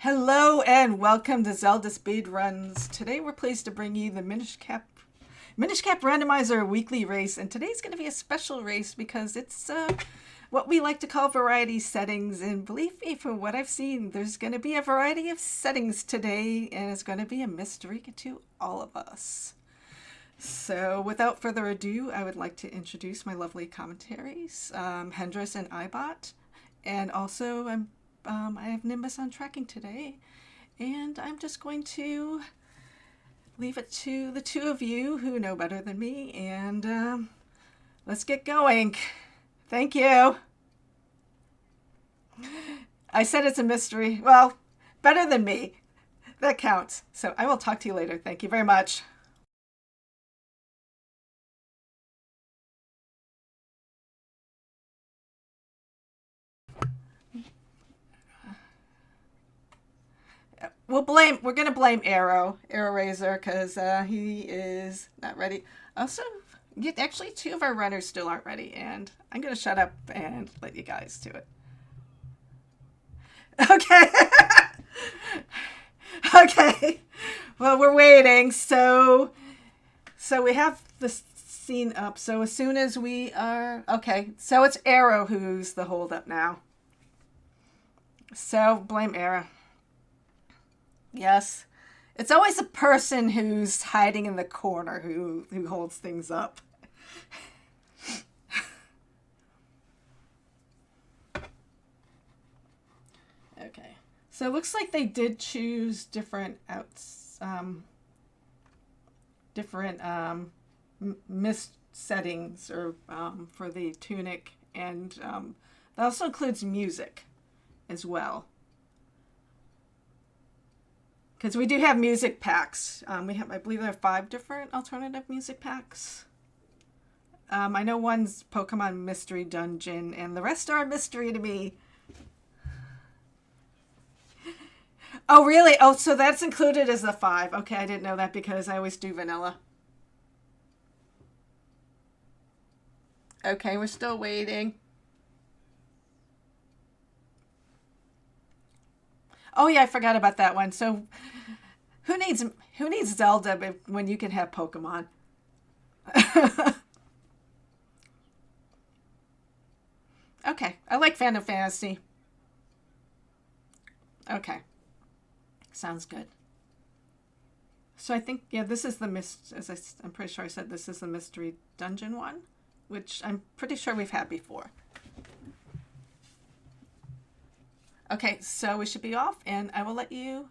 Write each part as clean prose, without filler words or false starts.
Hello and welcome to Zelda Speedruns. Today we're pleased to bring you the Minish Cap Randomizer weekly race, and today's going to be a special race because it's what we like to call variety settings, and believe me, from what I've seen, there's going to be a variety of settings today, and it's going to be a mystery to all of us. So without further ado, I would like to introduce my lovely commentaries, Hendris and Ibot, and also I have Nimbus on tracking today, and I'm just going to leave it to the two of you who know better than me, and let's get going. Thank you. I said it's a mystery. Well, better than me. That counts. So I will talk to you later. Thank you very much. We're going to blame Arrow Razor, because he is not ready. Also, actually, two of our runners still aren't ready, and I'm going to shut up and let you guys do it. Okay. Okay. Well, we're waiting. So we have the scene up. So as soon as we are... Okay. So it's Arrow who's the holdup now. So blame Arrow. Yes. It's always a person who's hiding in the corner who holds things up. Okay. So it looks like they did choose different mist settings or for the tunic, and that also includes music as well. Because we do have music packs. I believe there are 5 different alternative music packs. I know one's Pokemon Mystery Dungeon, and the rest are a mystery to me. Oh, really? Oh, so that's included as the 5. Okay, I didn't know that because I always do vanilla. Okay, we're still waiting. Oh yeah, I forgot about that one. So who needs Zelda when you can have Pokemon? Okay, I like Phantom Fantasy. Okay, sounds good. So I think, yeah, this is the I'm pretty sure I said this is the Mystery Dungeon one, which I'm pretty sure we've had before. Okay, so we should be off, and I will let you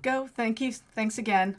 go. Thank you. Thanks again.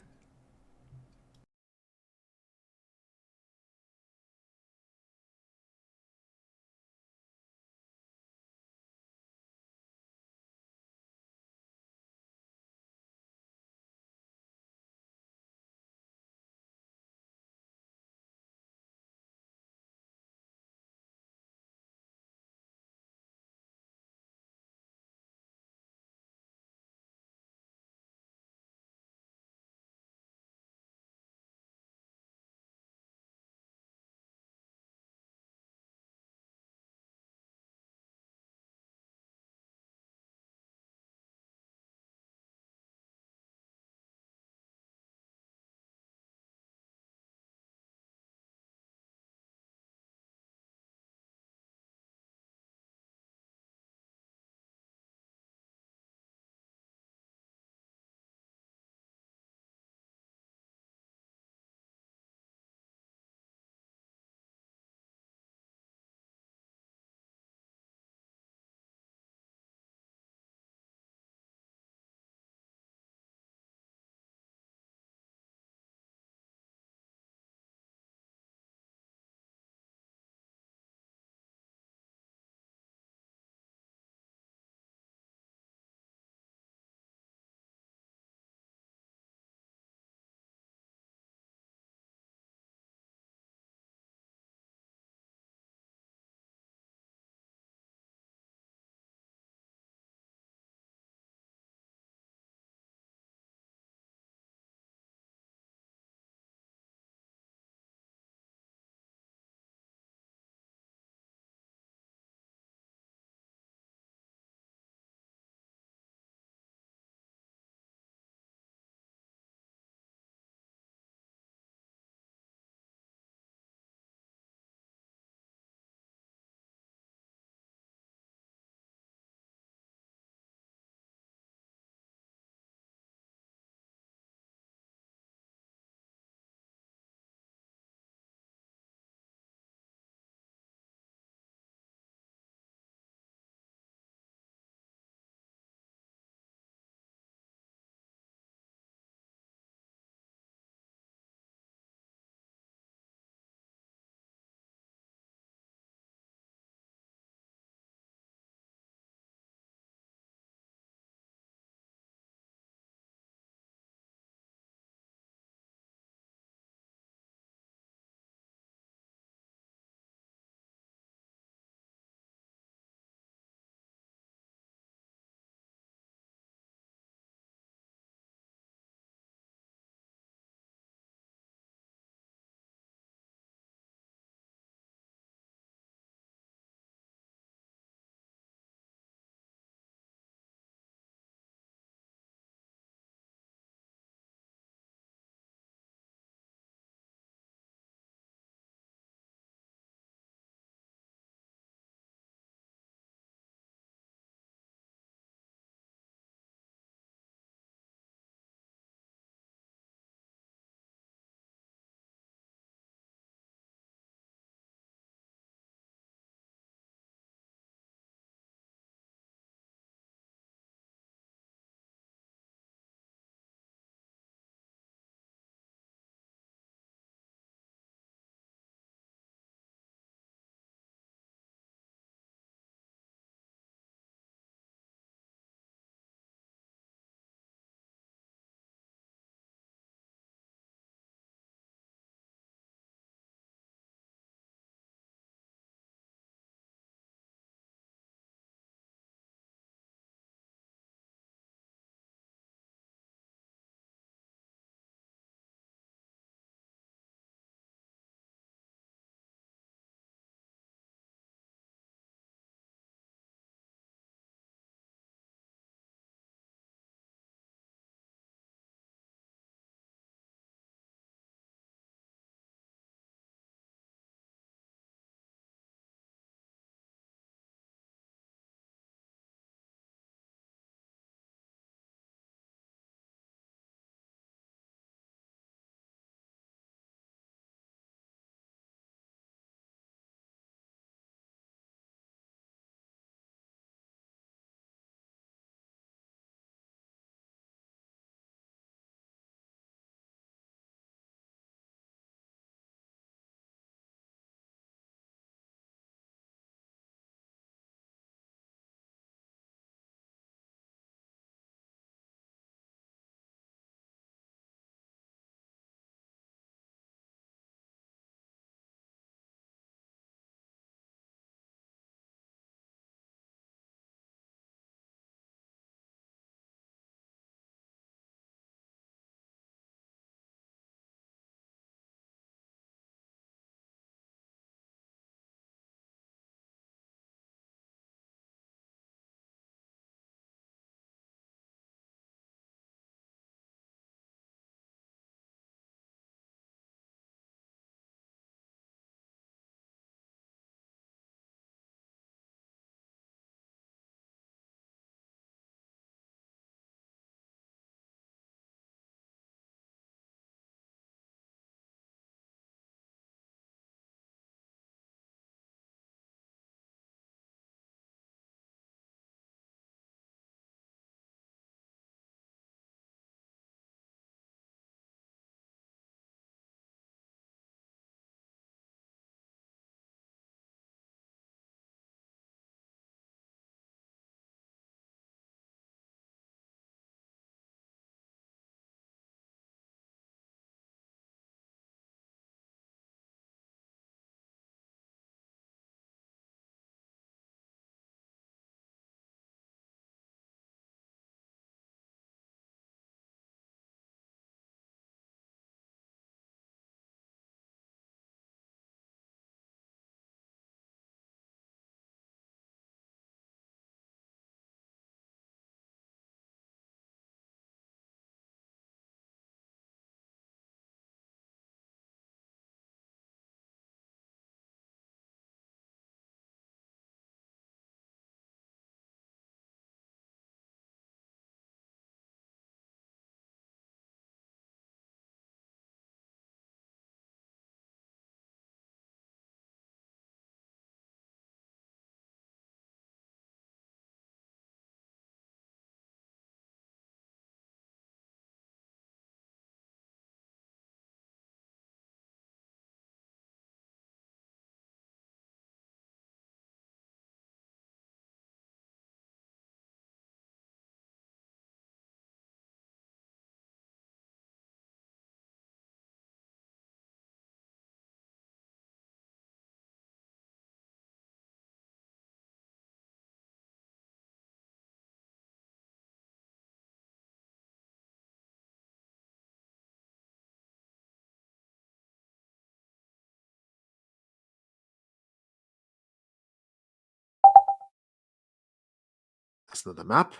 That's another map.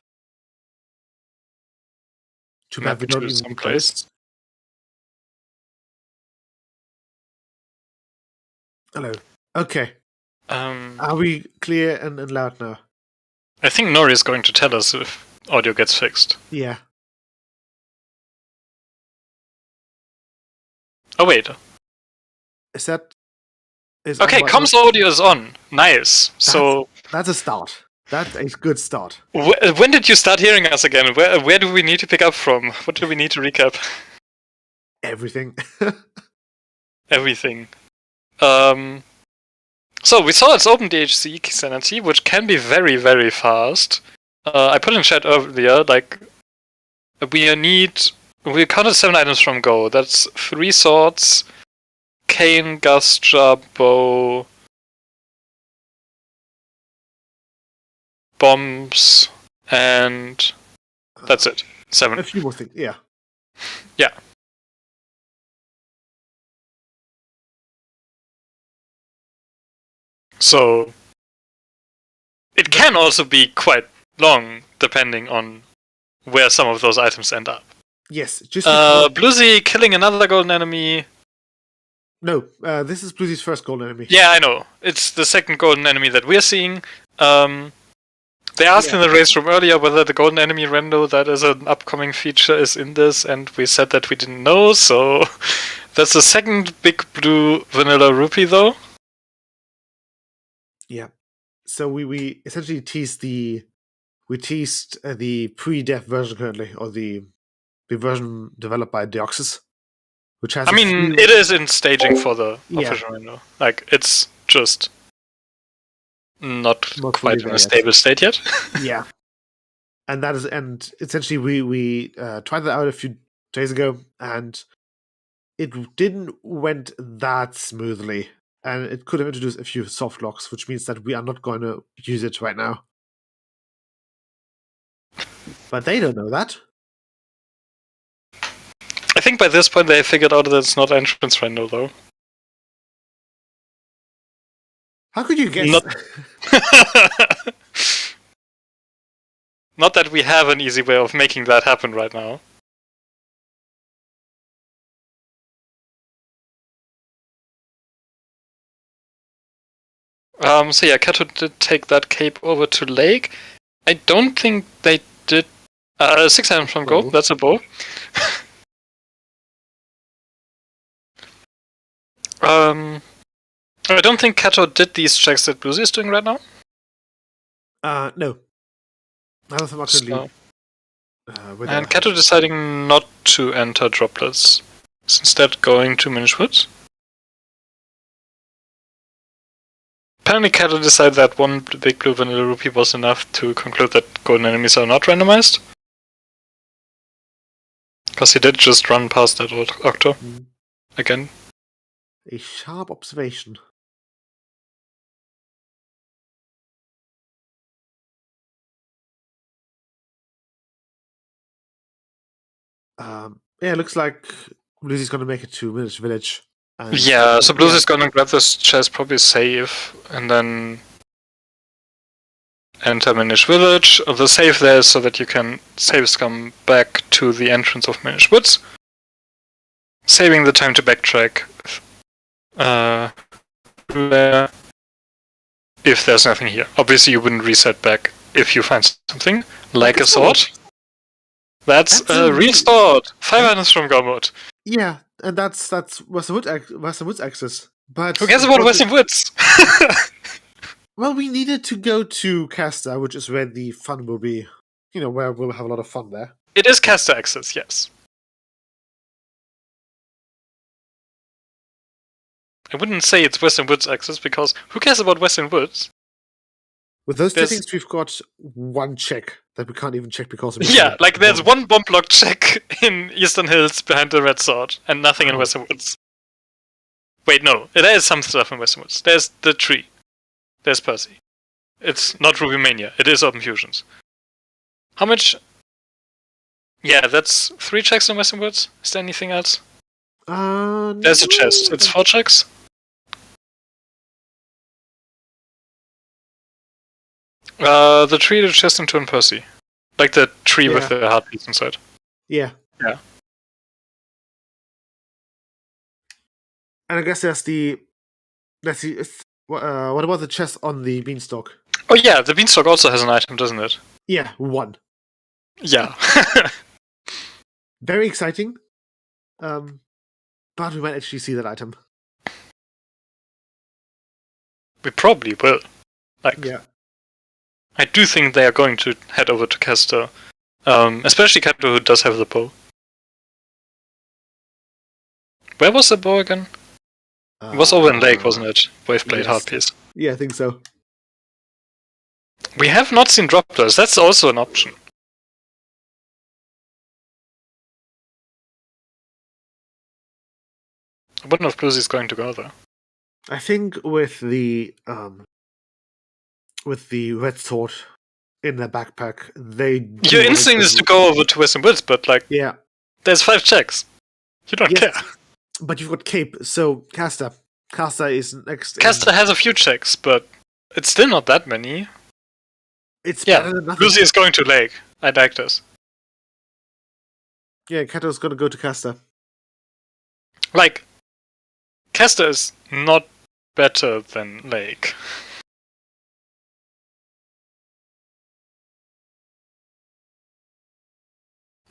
Too bad Map we don't to even someplace. Hello. Okay. Um, Are we clear and loud now? I think Nori is going to tell us if audio gets fixed. Yeah. Oh wait. Is that... Okay, comms audio is on. Nice. So that's a start. That's a good start. when did you start hearing us again? Where do we need to pick up from? What do we need to recap? Everything. Everything. So we saw its OpenDHC sanity, which can be very, very fast. I put in chat earlier, like, we counted 7 items from Go. That's 3 swords, cane, gustra, bow, bombs, and that's it. 7. A few more things, yeah. Yeah. So it can also be quite long, depending on where some of those items end up. Yes, just Bluesy killing another golden enemy. No, this is Bluesy's first golden enemy. Yeah, I know. It's the second golden enemy that we're seeing. They asked in the race room earlier whether the golden enemy rando that is an upcoming feature is in this, and we said that we didn't know, so that's the second big blue vanilla rupee though. Yeah. So we essentially teased the pre-dev version currently, or the version developed by Deoxys, which has. It is in staging for the official rando. Like, it's just not quite in a stable state yet. Yeah. And essentially we tried that out a few days ago, and it didn't went that smoothly, and it could have introduced a few soft locks, which means that we are not going to use it right now. But they don't know that. I think by this point they figured out that it's not entrance rando though. How could you guess? Not that we have an easy way of making that happen right now. So yeah, Kato did take that cape over to Lake. I don't think they did 6 items from Go, that's a bow. I don't think Kato did these checks that Bluesy is doing right now. No. None of them are currently. And Kato deciding not to enter droplets, is instead going to Minish Woods. Apparently Kato decided that one big blue vanilla rupee was enough to conclude that golden enemies are not randomized. Because he did just run past that old Octo. Again. A sharp observation. It looks like Bluesy's gonna make it to Minish Village. Yeah, so Bluesy's gonna grab this chest, probably save, and then enter Minish Village. The save there is so that you can save scum back to the entrance of Minish Woods, saving the time to backtrack there if there's nothing here. Obviously you wouldn't reset back if you find something, like a sword. That's a real sword! 5 items from Gomot. Yeah, and that's Western Woods access. But who cares about Western Woods? Well, we needed to go to Casta, which is where the fun will be. You know, where we'll have a lot of fun there. It is Casta access, yes. I wouldn't say it's Western Woods access, because who cares about Western Woods? With those two things, we've got one check that we can't even check because of... Yeah, like there's one bomb block check in Eastern Hills behind the Red Sword, and nothing in Western Woods. Wait, no, there is some stuff in Western Woods. There's the tree. There's Percy. It's not Ruby Mania, it is Open Fusions. How much... Yeah, that's 3 checks in Western Woods. Is there anything else? There's a chest. It's 4 checks. The tree, the chest, and Twin Percy. Like the tree with Yeah. the heartbeats inside. Yeah. Yeah. And I guess there's the. Let's see. What about the chest on the beanstalk? Oh yeah, the beanstalk also has an item, doesn't it? Yeah, 1. Yeah. Very exciting. But we might actually see that item. We probably will. Like, Yeah. I do think they are going to head over to Castor. Especially Kato, who does have the bow. Where was the bow again? It was over in Lake, wasn't it? Waveblade yes. Heartpiece. Yeah, I think so. We have not seen Droplers. That's also an option. I wonder if Bluesy's going to go there. I think with the red sword in their backpack, they. Your instinct is to go over to Western Woods, but like, Yeah. there's 5 checks. You don't Yes. care. But you've got Cape, so Caster. Caster is next. Castor has a few checks, but it's still not that many. It's Yeah, better than nothing. Bluesy is going to Lake. I like this. Yeah, Kato's gonna go to Caster. Like, Castor is not better than Lake.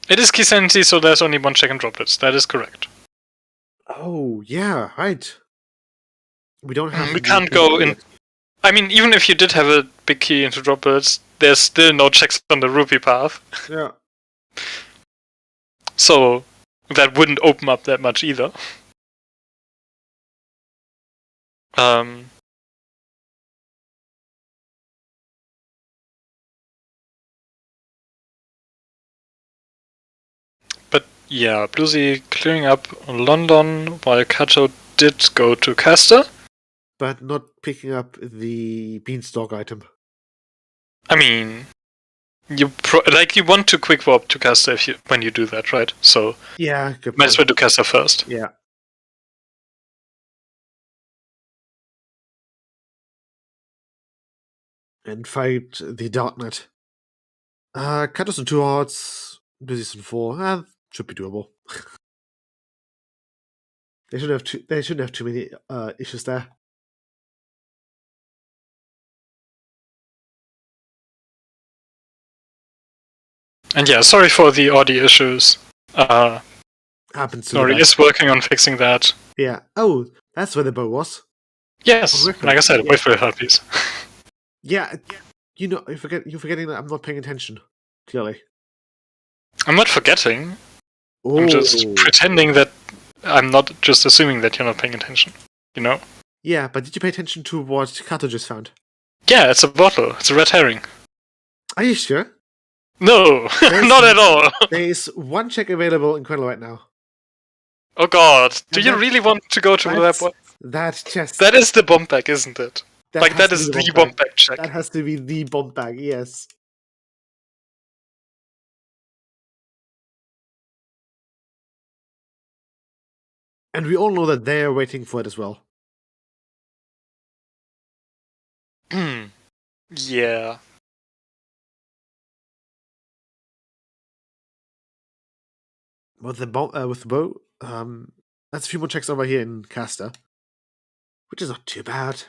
It is Kisanti, so there's only 1 check in droplets. That is correct. Oh yeah, right. We don't have. We can't go in. I mean, even if you did have a big key into droplets, there's still no checks on the rupee path. Yeah. So that wouldn't open up that much either. But yeah, Bluesy clearing up London while Kato did go to Castor. But not picking up the beanstalk item. I mean, you want to quick warp to Castor when you do that, right? So Yeah, good might as point. well do Castor first. Yeah. And fight the Darknet. Kato's on 2 hearts, Busy's on 4. Should be doable. They shouldn't have too many issues there. And yeah, sorry for the audio issues. Happens to Sorry, the is working on fixing that. Yeah. Oh, that's where the bow was. Yes, record. like I said, wait for the heartpiece. Yeah. You know, you're forgetting that I'm not paying attention. Clearly. I'm not forgetting. Oh. I'm just pretending that I'm not just assuming that you're not paying attention. You know? Yeah, but did you pay attention to what Kato just found? Yeah, it's a bottle. It's a red herring. Are you sure? No, not at all. There is 1 check available in Quenel right now. Oh god, do And you that- really want to go to that That's- one? That chest. That is the bomb bag, isn't it? Like, has that to is be the bomb bomb bag check. That has to be the bomb bag, yes. And we all know that they're waiting for it as well. Yeah. With the bow, that's a few more checks over here in Caster, which is not too bad.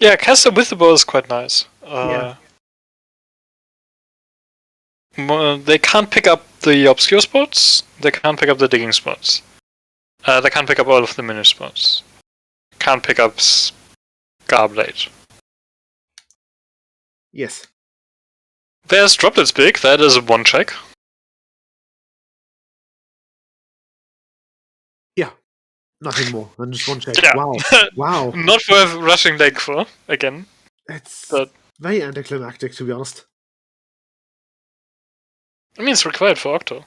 Yeah, Castor with the bow is quite nice. Yeah. They can't pick up the obscure spots. They can't pick up the digging spots. They can't pick up all of the Minish spots. Can't pick up Scarblade. Yes. There's Droplets Big. That is a 1 check. Yeah. Nothing more than just 1 check. Yeah. Wow. Wow. Not worth rushing Lake for, again. It's But- very anticlimactic, to be honest. I mean, it's required for Octo.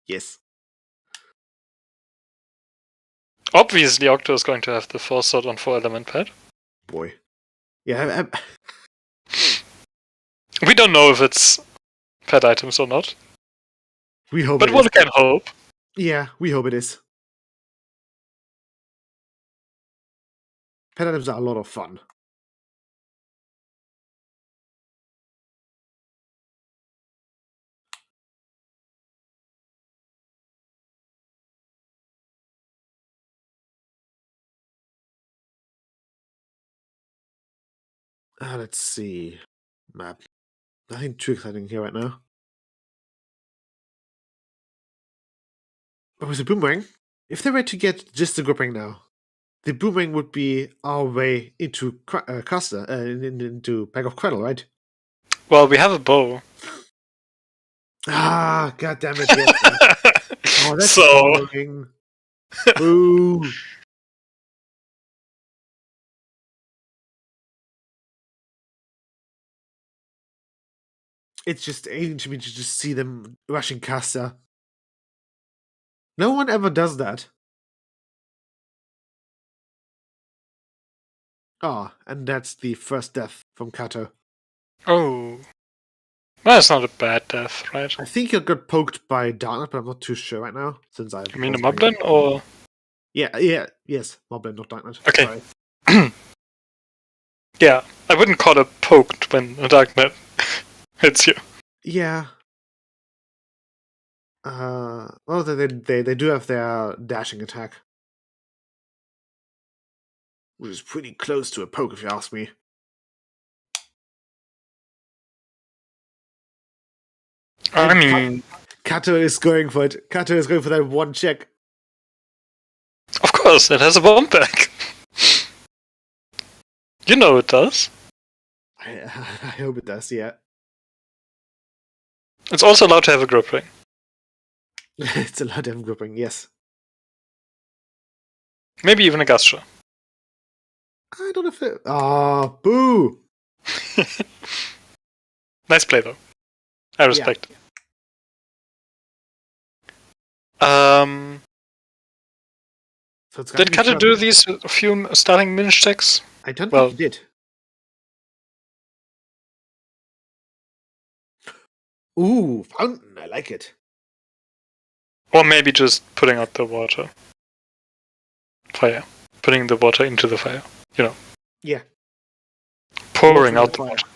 Yes. Obviously, Octo is going to have the 4 sword on 4 element pad. Boy. Yeah, We don't know if it's pet items or not. We hope But it one is. can hope. Yeah, we hope it is. Pet items are a lot of fun. Let's see. Map. Nothing too exciting here right now. But with the boomerang, if they were to get just the gripping now, the boomerang would be our way into caster, into Pack of Cradle, right? Well, we have a bow. Ah, god damn it! Yes. Oh, that's So- annoying. Boo! It's just alien to me to just see them rushing caster. No one ever does that. Ah, and that's the first death from Kato. Oh. Well, it's not a bad death, right? I think he got poked by Darknut, but I'm not too sure right now since I. You mean a Moblin or? Yes, Moblin, not Darknut. Okay. Sorry. Yeah, I wouldn't call it poked when a dark net hits you. Yeah. Well, they do have their dashing attack, which is pretty close to a poke, if you ask me. I mean, Kato is going for it. Kato is going for that one check. of course, it has a bomb pack. You know it does. I hope it does. Yeah. It's also allowed to have a grip ring. It's a lot of gripping. Yes. Maybe even a Gastra. I don't know if it. Ah, boo! Nice play though. I respect it. So it's gotta Did be Kato fun. do these few starting Minish checks? I don't Well- think he did. Ooh, fountain! I like it. Or maybe just putting out the water. Fire. Putting the water into the fire. Yeah, Pouring Watering out the the fire. water.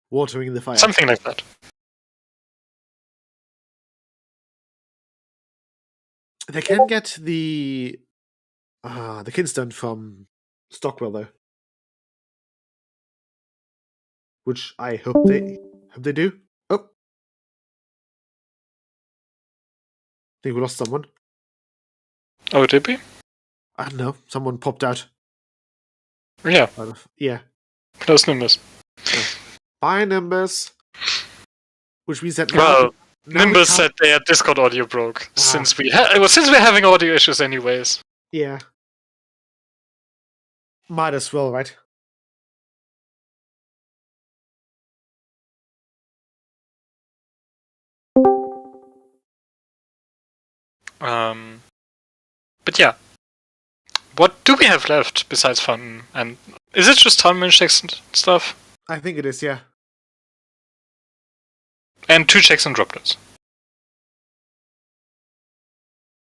watering the fire. Something like that. They can get the Kinstone from Stockwell though, which I hope they do. Oh, I think we lost someone. Oh, did we? I don't know. Someone popped out. Yeah, Yeah. close Nimbus. Bye, Nimbus. Which means that now, Well, now we Nimbus can't- said their Discord audio broke Ah. since since we're having audio issues anyways. Yeah. Might as well, right? But yeah, what do we have left besides fun? And is it just time Minish checks and stuff? I think it is, yeah. And 2 checks and droplets.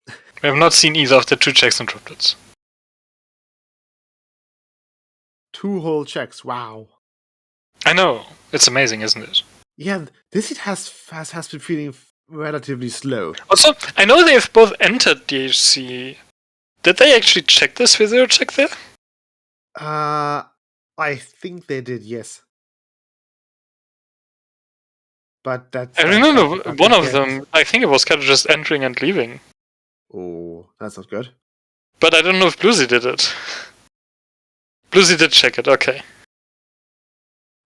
We have not seen either of the 2 checks and droplets. 2 whole checks. Wow. I know, it's amazing, isn't it? Yeah, this hit has been feeling relatively slow. Also, I know they've both entered DHC. Did they actually check this video check there? I think they did, yes. But that's. I remember one of them, I think it was kind of just entering and leaving. Oh, that's not good. But I don't know if Bluesy did it. Bluesy did check it, okay.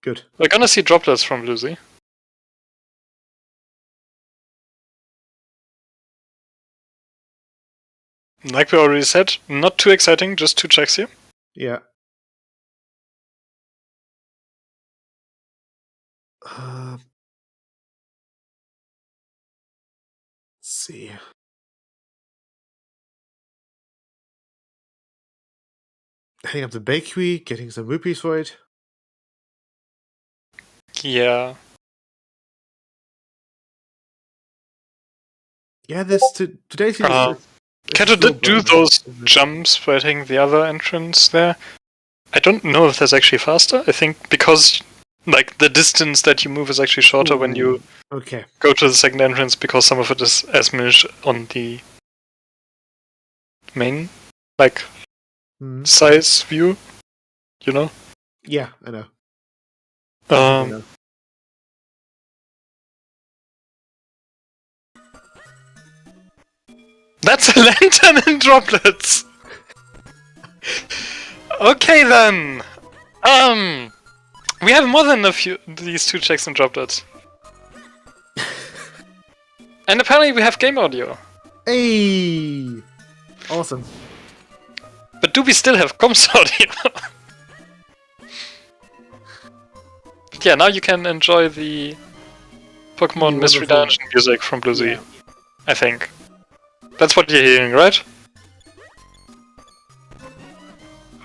Good. We're gonna see droplets from Bluesy. Like we already said, not too exciting, just 2 checks here. Yeah. Let's see. Heading up the bakery, getting some rupees for it. Yeah. Yeah, today's Kato did do those jumps by taking the other entrance there. I don't know if that's actually faster. I think because like the distance that you move is actually shorter when you go to the second entrance, because some of it is as Minish on the main size view. You know? Yeah, I know. That's a lantern in droplets! Okay then! We have more than these 2 checks in droplets. And apparently we have game audio. Hey! Awesome. But do we still have comms audio? But yeah, now you can enjoy the Pokemon Mystery Dungeon music from Blue Z. I think. That's what you're hearing, right?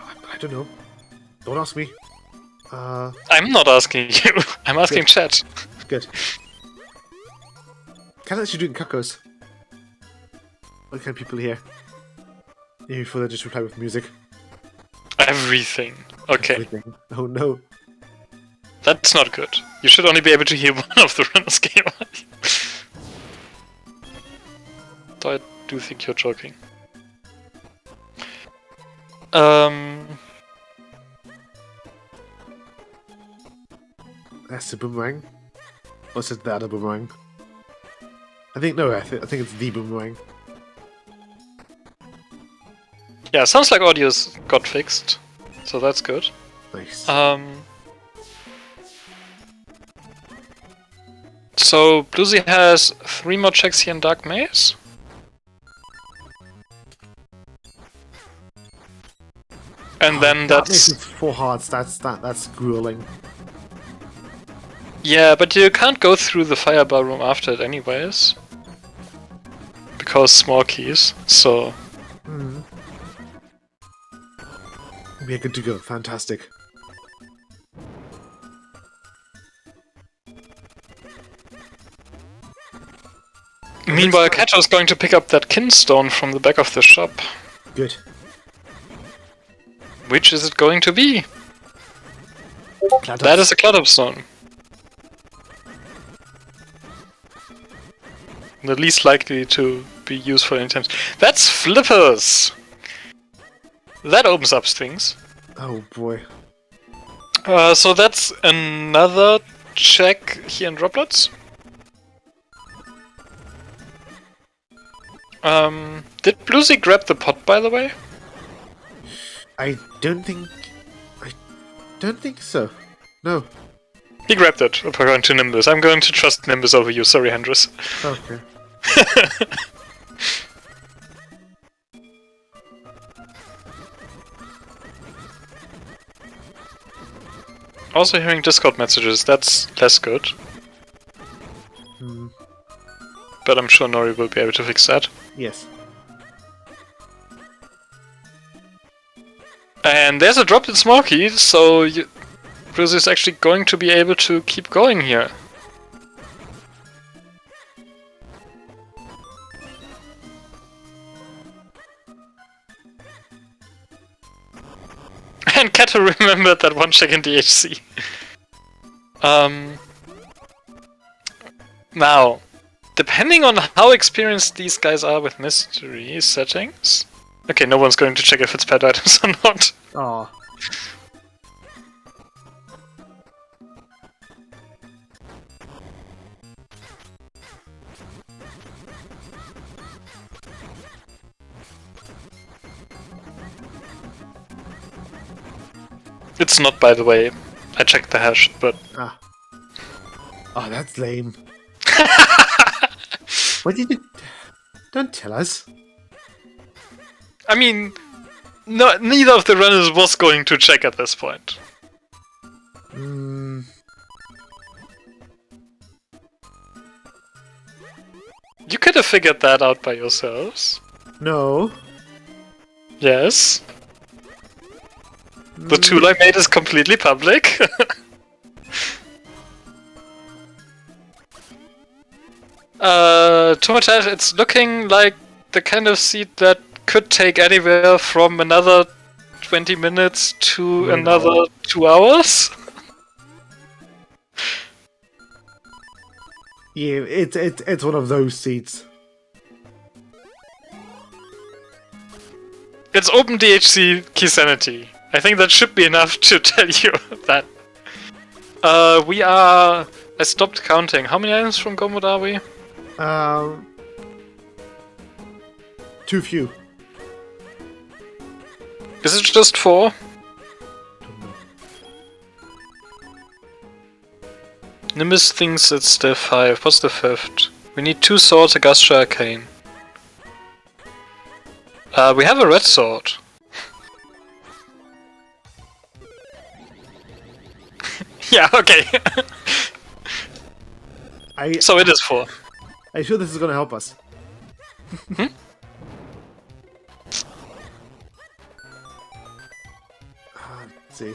I don't know. Don't ask me. I'm not asking you. I'm asking chat. Good. Can't actually do it in Kakos. What can people hear? Even before they just reply with music. Everything. Okay. Everything. Oh no. That's not good. You should only be able to hear one of the runners game audio. Though I do think you're joking. That's the boomerang. Or is it the other boomerang? I think it's the boomerang. Yeah, sounds like audio's got fixed, so that's good. Nice. So Bluesy has 3 more checks here in Dark Maze. And then that that's... makes it 4 hearts, that's grueling. Yeah, but you can't go through the fireball room after it anyways. Because small keys, so... We are good to go, fantastic. Meanwhile, Kato's going to pick up that kinstone from the back of the shop. Good. Which is it going to be? Cladops. That is a Cladops stone. The least likely to be useful in times. That's flippers! That opens up things. Oh boy. So that's another check here in droplets. Did Bluesy grab the pot, by the way? I don't think so. No. He grabbed it, according to Nimbus. I'm going to trust Nimbus over you, sorry, Hendris. Okay. Also hearing Discord messages, that's less good. But I'm sure Nori will be able to fix that. Yes. And there's a drop in Smoky, so Bruce is actually going to be able to keep going here. And Kato remembered that 1 check in DHC. Now, depending on how experienced these guys are with mystery settings... Okay, no one's going to check if it's pet items or not. Aw. It's not, by the way. I checked the hash, but... Ah. Oh, that's lame. What did you... Don't tell us. I mean, no, neither of the runners was going to check at this point. You could have figured that out by yourselves. No. Yes. The tool I made is completely public. To my task, it's looking like the kind of seed that could take anywhere from another 20 minutes to another 2 hours. Yeah, it's one of those seats. It's OpenDHC key sanity. I think that should be enough to tell you that. I stopped counting. How many items from Gomod are we? Too few. Is it just 4? Nimbus thinks it's the 5. What's the 5th? We need 2 swords, a Gustra Arcane. We have a red sword. Yeah, okay. So it is 4. Are you sure this is gonna help us? Let's see.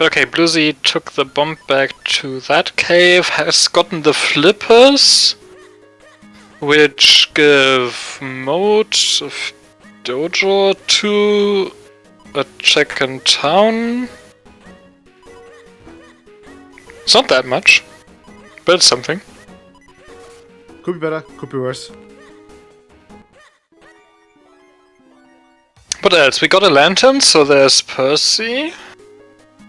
Okay, Bluesy took the bomb back to that cave, has gotten the flippers, which give mode of dojo to a check in town. It's not that much, but it's something. Could be better, could be worse. What else? We got a lantern, so there's Percy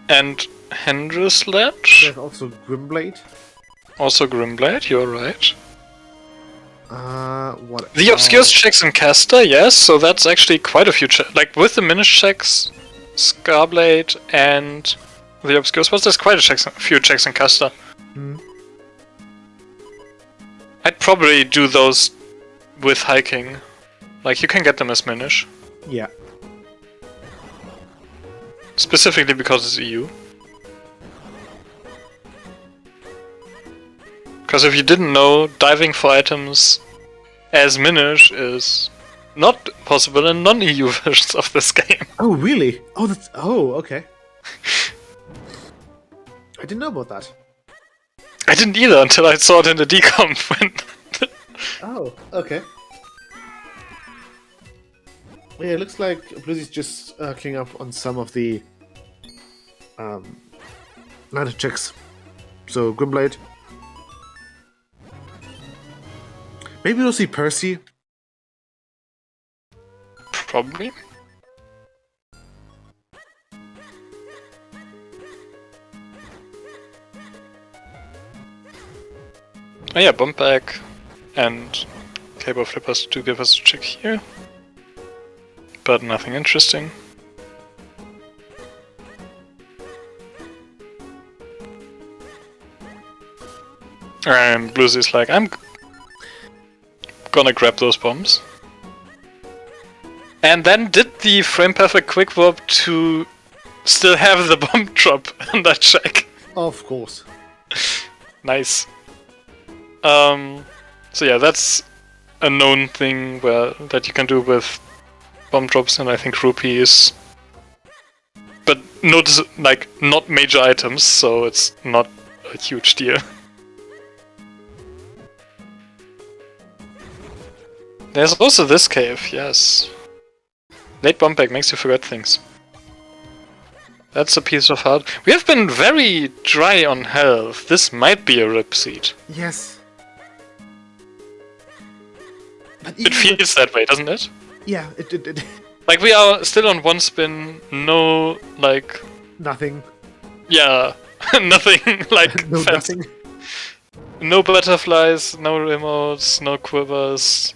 and Henry's Ledge. There's also Grimblade. Also Grimblade, you're right. What? The Obscures checks in Caster, yes, so that's actually quite a few checks. Like with the Minish checks, Scarblade, and the Obscures, there's quite a few checks in Caster. I'd probably do those with hiking. Like, you can get them as Minish. Yeah. Specifically because it's EU. Because if you didn't know, diving for items as Minish is not possible in non-EU versions of this game. Oh, really? Oh, okay. I didn't know about that. I didn't either until I saw it in the decomp when... Oh, okay. Yeah, it looks like Blizzy's just cleaning up on some of the lantern checks. So, Grimblade. Maybe we'll see Percy. Probably. Oh yeah, bump back and cable flippers to give us a check here. But nothing interesting. And Bluesy's like, I'm gonna grab those bombs. And then did the frame perfect quick warp to still have the bomb drop on that check. Of course. Nice. So yeah, that's a known thing that you can do with bomb drops and I think rupees. But notice, like, not major items, so it's not a huge deal. There's also this cave, yes. Late bomb back makes you forget things. That's a piece of heart. We have been very dry on health. This might be a rip seed. Yes. But It feels that way, doesn't it? Yeah, it Like, we are still on one spin, no, like... Nothing. Yeah, nothing, like, No, fancy. nothing. No butterflies, no remotes, no quivers.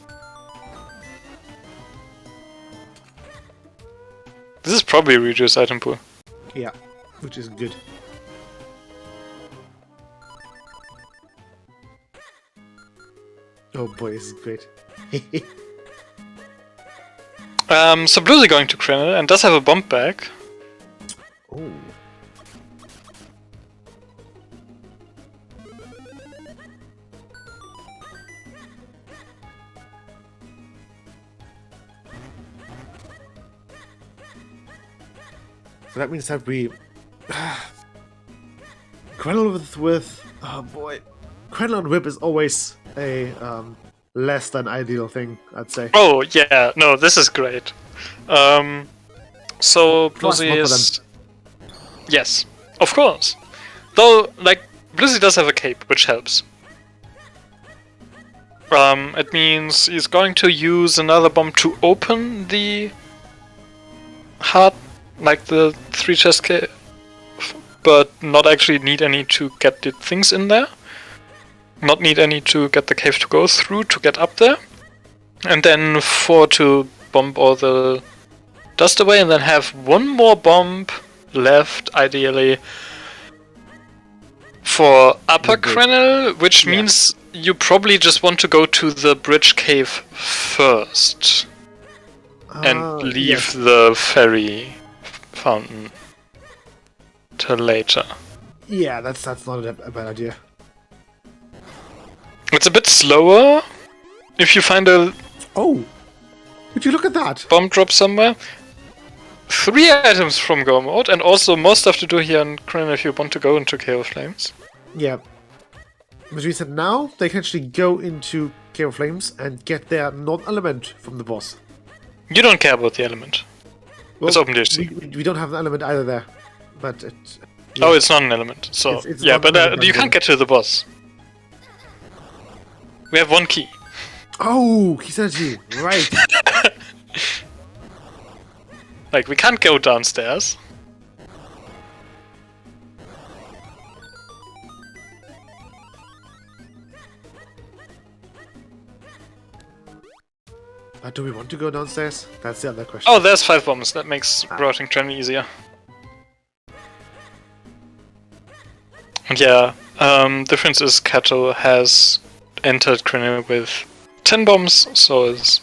This is probably a reduced item pool. Yeah, which is good. Oh boy, this is great. So Bluesy going to Kreml and does have a bomb back. Oh. So that means that we Quell with oh boy. Crenel on Whip is always a less than ideal thing, I'd say. Oh yeah, no, this is great. So Plus, Bluesy not for is yes, of course. Though, like Bluesy does have a cape, which helps. It means he's going to use another bomb to open the heart, like the 3 chest cave, but not actually need any to get the things in there. Not need any to get the cave to go through to get up there. And then 4 to bomb all the dust away, and then have 1 more bomb left, ideally, for Upper Crenel, which means you probably just want to go to the bridge cave first. And leave the fairy fountain till later. Yeah, that's not a bad idea. It's a bit slower if you find a Oh! Would you look at that? bomb drop somewhere. 3 items from Go Mode, and also more stuff to do here on Crenel if you want to go into Chaos Flames. Yeah. Which means that now they can actually go into Chaos Flames and get their non-element from the boss. You don't care about the element. Well, It's open DLC. we don't have an element either there. But it... Oh, it's not an element. So It's yeah, not but an element, you can't get to the boss. We have 1 key. Oh! Kisaji! Right! Like, we can't go downstairs. But do we want to go downstairs? That's the other question. Oh, there's 5 bombs. That makes routing training easier. And yeah, difference is Kato has entered Crenel with 10 bombs, so it's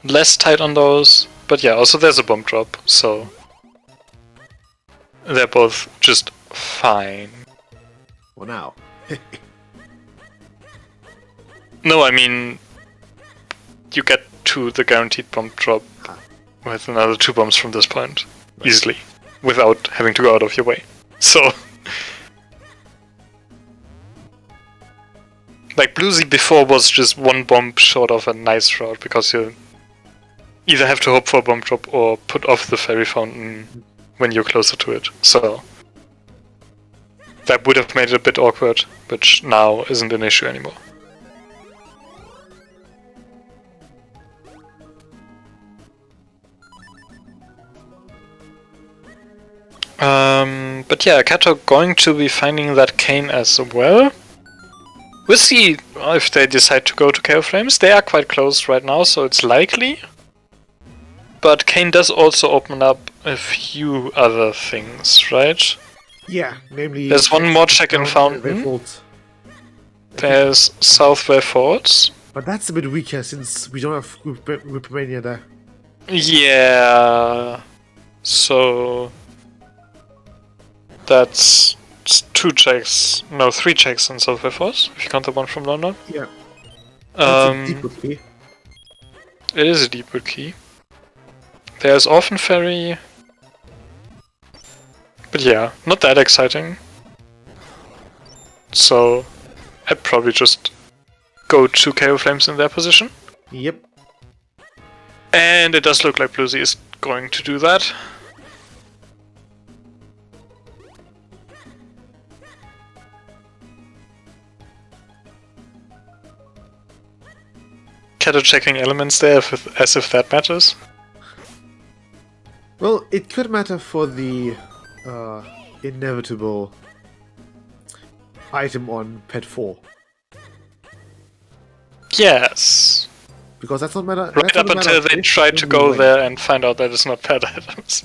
less tight on those. But yeah, also there's a bomb drop, so they're both just fine. For now. No, I mean, you get to the guaranteed bomb drop with another 2 bombs from this point, easily, without having to go out of your way. So, like Bluesy before was just 1 bomb short of a nice route, because you either have to hope for a bomb drop or put off the fairy fountain when you're closer to it. So that would have made it a bit awkward, which now isn't an issue anymore. But yeah, Kato going to be finding that cane as well. We'll see if they decide to go to Chaos Flames. They are quite close right now, so it's likely. But Kane does also open up a few other things, right? Yeah, namely... There's 1 more check-in fountain. There's Southway Forts. But that's a bit weaker since we don't have Whipmania there. Yeah. So that's 2 checks. No, 3 checks in Southway Forts, if you count the one from London. Yeah. That's a Deepwood key. It is a Deepwood key. There's Orphan Ferry. But yeah, not that exciting. So I'd probably just go to KO Flames in their position. Yep. And it does look like Bluesy is going to do that. Kato checking elements there as if that matters. Well, it could matter for the inevitable item on Pet 4. Yes. Because that's not matter. Right up until they try to go there and find out that it's not pet items.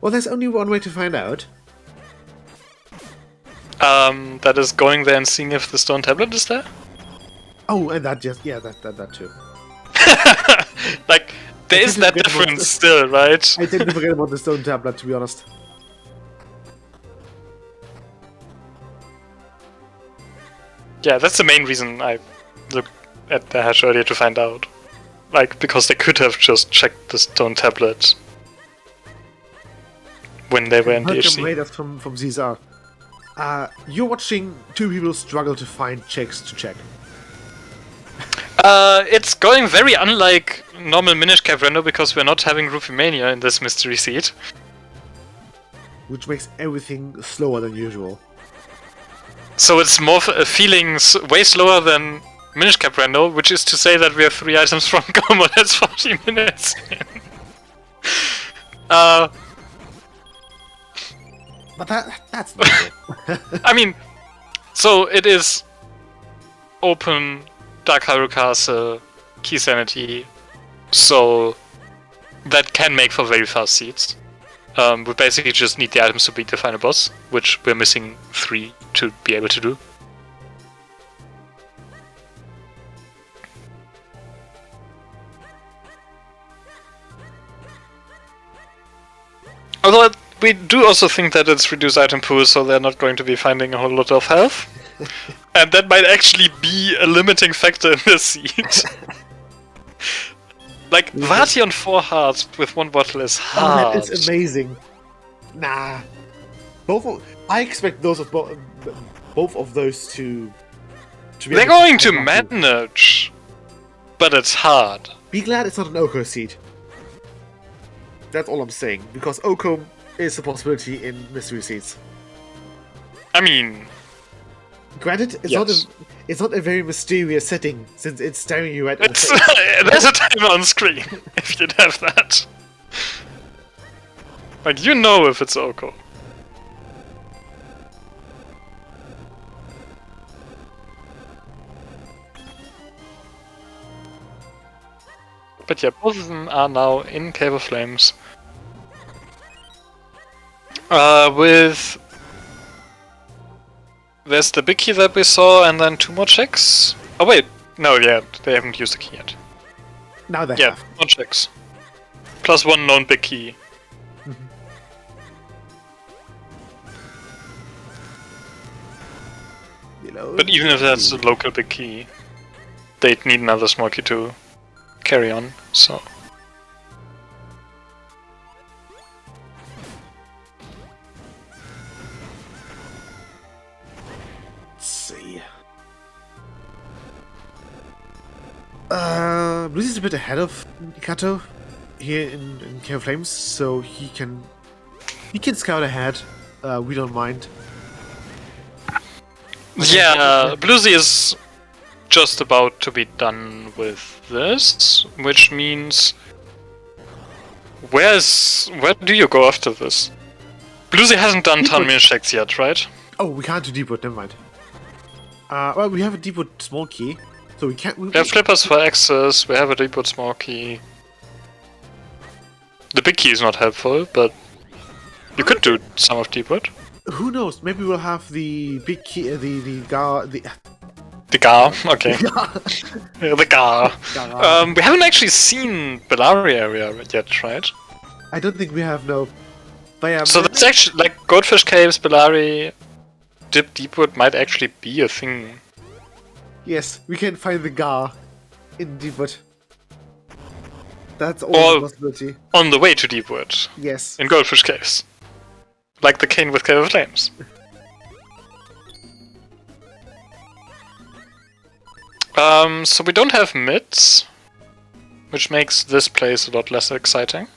Well, there's only one way to find out. That is going there and seeing if the stone tablet is there? Oh, and that just... Yeah, that too. Like, there is that difference still, right? I tend to forget about the stone tablet, to be honest. Yeah, that's the main reason I looked at the hash earlier to find out. Like, because they could have just checked the stone tablet when they were in Welcome DHC. raiders from Caesar. You're watching two people struggle to find checks to check. It's going very unlike normal Minish Cap render because we're not having Rupee Mania in this mystery seed. Which makes everything slower than usual. So it's more feeling way slower than Minish Cap render, which is to say that we have 3 items from Gomo. That's 40 minutes. But that's not I mean, so it is open Dark Hyrule Castle, Key Sanity, so that can make for very fast seeds. We basically just need the items to beat the final boss, which we're missing 3 to be able to do. Although we do also think that it's reduced item pool, so they're not going to be finding a whole lot of health. And that might actually be a limiting factor in this seed. Like, Vati on 4 hearts with 1 bottle is hard. It's amazing. Nah. I expect both of those to be They're going to manage, but it's hard. Be glad it's not an Oko seed. That's all I'm saying, because Oko is a possibility in mystery seeds. I mean, granted, it's not a very mysterious setting since it's staring you right in the it's face. there's a timer on screen if you'd have that. Like, you know if it's Oko. But yeah, both of them are now in Cave of Flames. There's the big key that we saw, and then 2 more checks. Oh wait, no, yeah, they haven't used the key yet. Now they Yeah, have. 1 checks. Plus 1 known big key. You know, But even if that's a local big key, they'd need another small key to carry on, so... let's see. Bluesy's a bit ahead of Kato here in Cave of Flames, so he can scout ahead. We don't mind. Yeah, Bluesy is just about to be done with this, which means... Where do you go after this? Bluesy hasn't done ton minish checks yet, right? Oh, we can't do Deepwood, never mind. Well, we have a Deepwood small key, so we can't... We have flippers for access, we have a Deepwood small key. The big key is not helpful, but you could do some of Deepwood. Who knows? Maybe we'll have the big key, the Gar... The Gar, okay. Yeah, the Gar. We haven't actually seen Bellari area yet, right? I don't think we have, no. But yeah, So that's actually, like, Goldfish Caves, Bellari, Dip Deepwood might actually be a thing. yes, we can find the Gar in Deepwood. That's all a possibility. On the way to Deepwood, Yes. in Goldfish Caves. Like the cane with Cave of Flames. So we don't have mids, which makes this place a lot less exciting.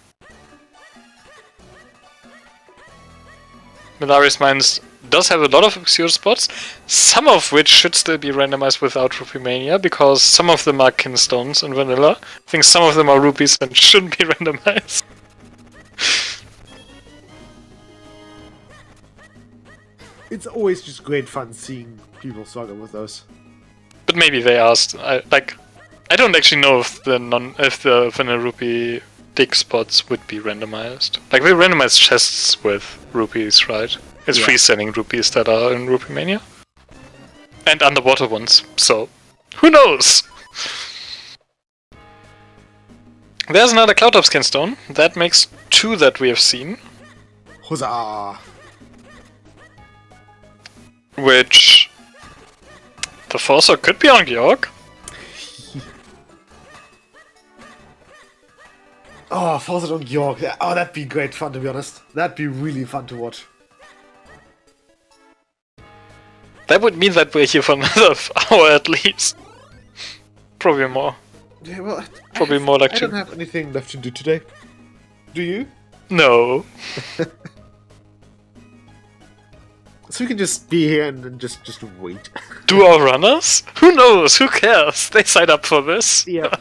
Milari's Mines does have a lot of obscure spots, some of which should still be randomized without Rupee Mania, because some of them are kinstones in vanilla. I think some of them are rupees and shouldn't be randomized. It's always just great fun seeing people struggle with those. But maybe they asked. I don't actually know if the vanilla rupee dig spots would be randomized. Like, we randomize chests with rupees, right? It's Yeah. freestanding rupees that are in Rupee Mania. And underwater ones, so who knows? There's another Cloudtop skin stone. That makes 2 that we have seen. Huzzah! Which... the Forcer could be on Georg. Oh, Fawcett on York. Oh, that'd be great fun, to be honest. That'd be really fun to watch. That would mean that we're here for another hour at least. Probably more. Yeah, well, Probably more like I 2. don't have anything left to do today. Do you? No. So we can just be here and then just wait. Do our runners? Who knows? Who cares? They signed up for this. Yeah.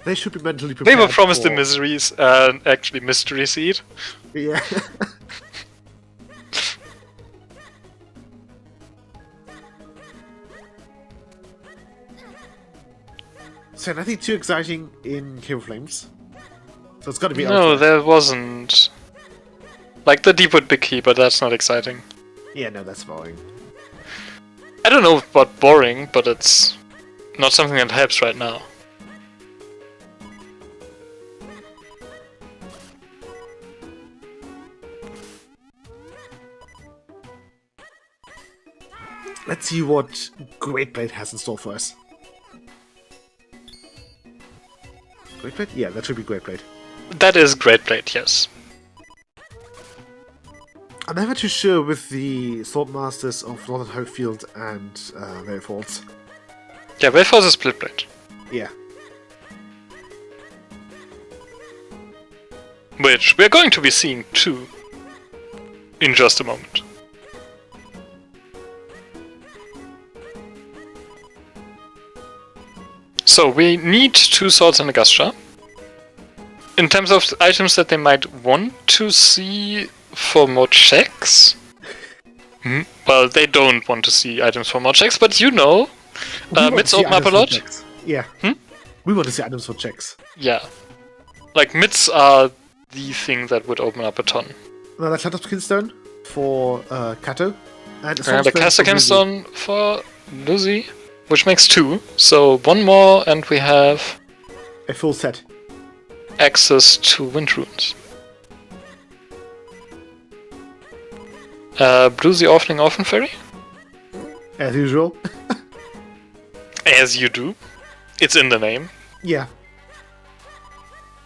They should be mentally They prepared. were promised for... the miseries and actually mystery seed. Yeah. So nothing too exciting in Cave of Flames. So it's got to be. No, Ultimate. there wasn't. Like the Deepwood Big Key, but that's not exciting. Yeah, no, that's boring. I don't know about boring, but it's not something that helps right now. Let's see what Great Blade has in store for us. Great Blade? Yeah, that should be Great Blade. That is Great Blade, yes. I'm never too sure with the Swordmasters of Northern Hopefield and Very Falls. Yeah, Wayforce is Split Blade. Yeah. Which we're going to be seeing too. In just a moment. So we need 2 swords and a Gustra. In terms of items that they might want to see for more checks. Well, they don't want to see items for more checks, but you know, mids open up a lot. Yeah. We want to see items for checks. Yeah. Like, mids are the thing that would open up a ton. Another Cloud of Skinstone for Kato. And And a Caster Stone for Lucy, which makes 2. So 1 more, and we have a full set. access to Wind Runes. Bluesy Orphan Fairy? As usual. As you do. It's in the name. Yeah.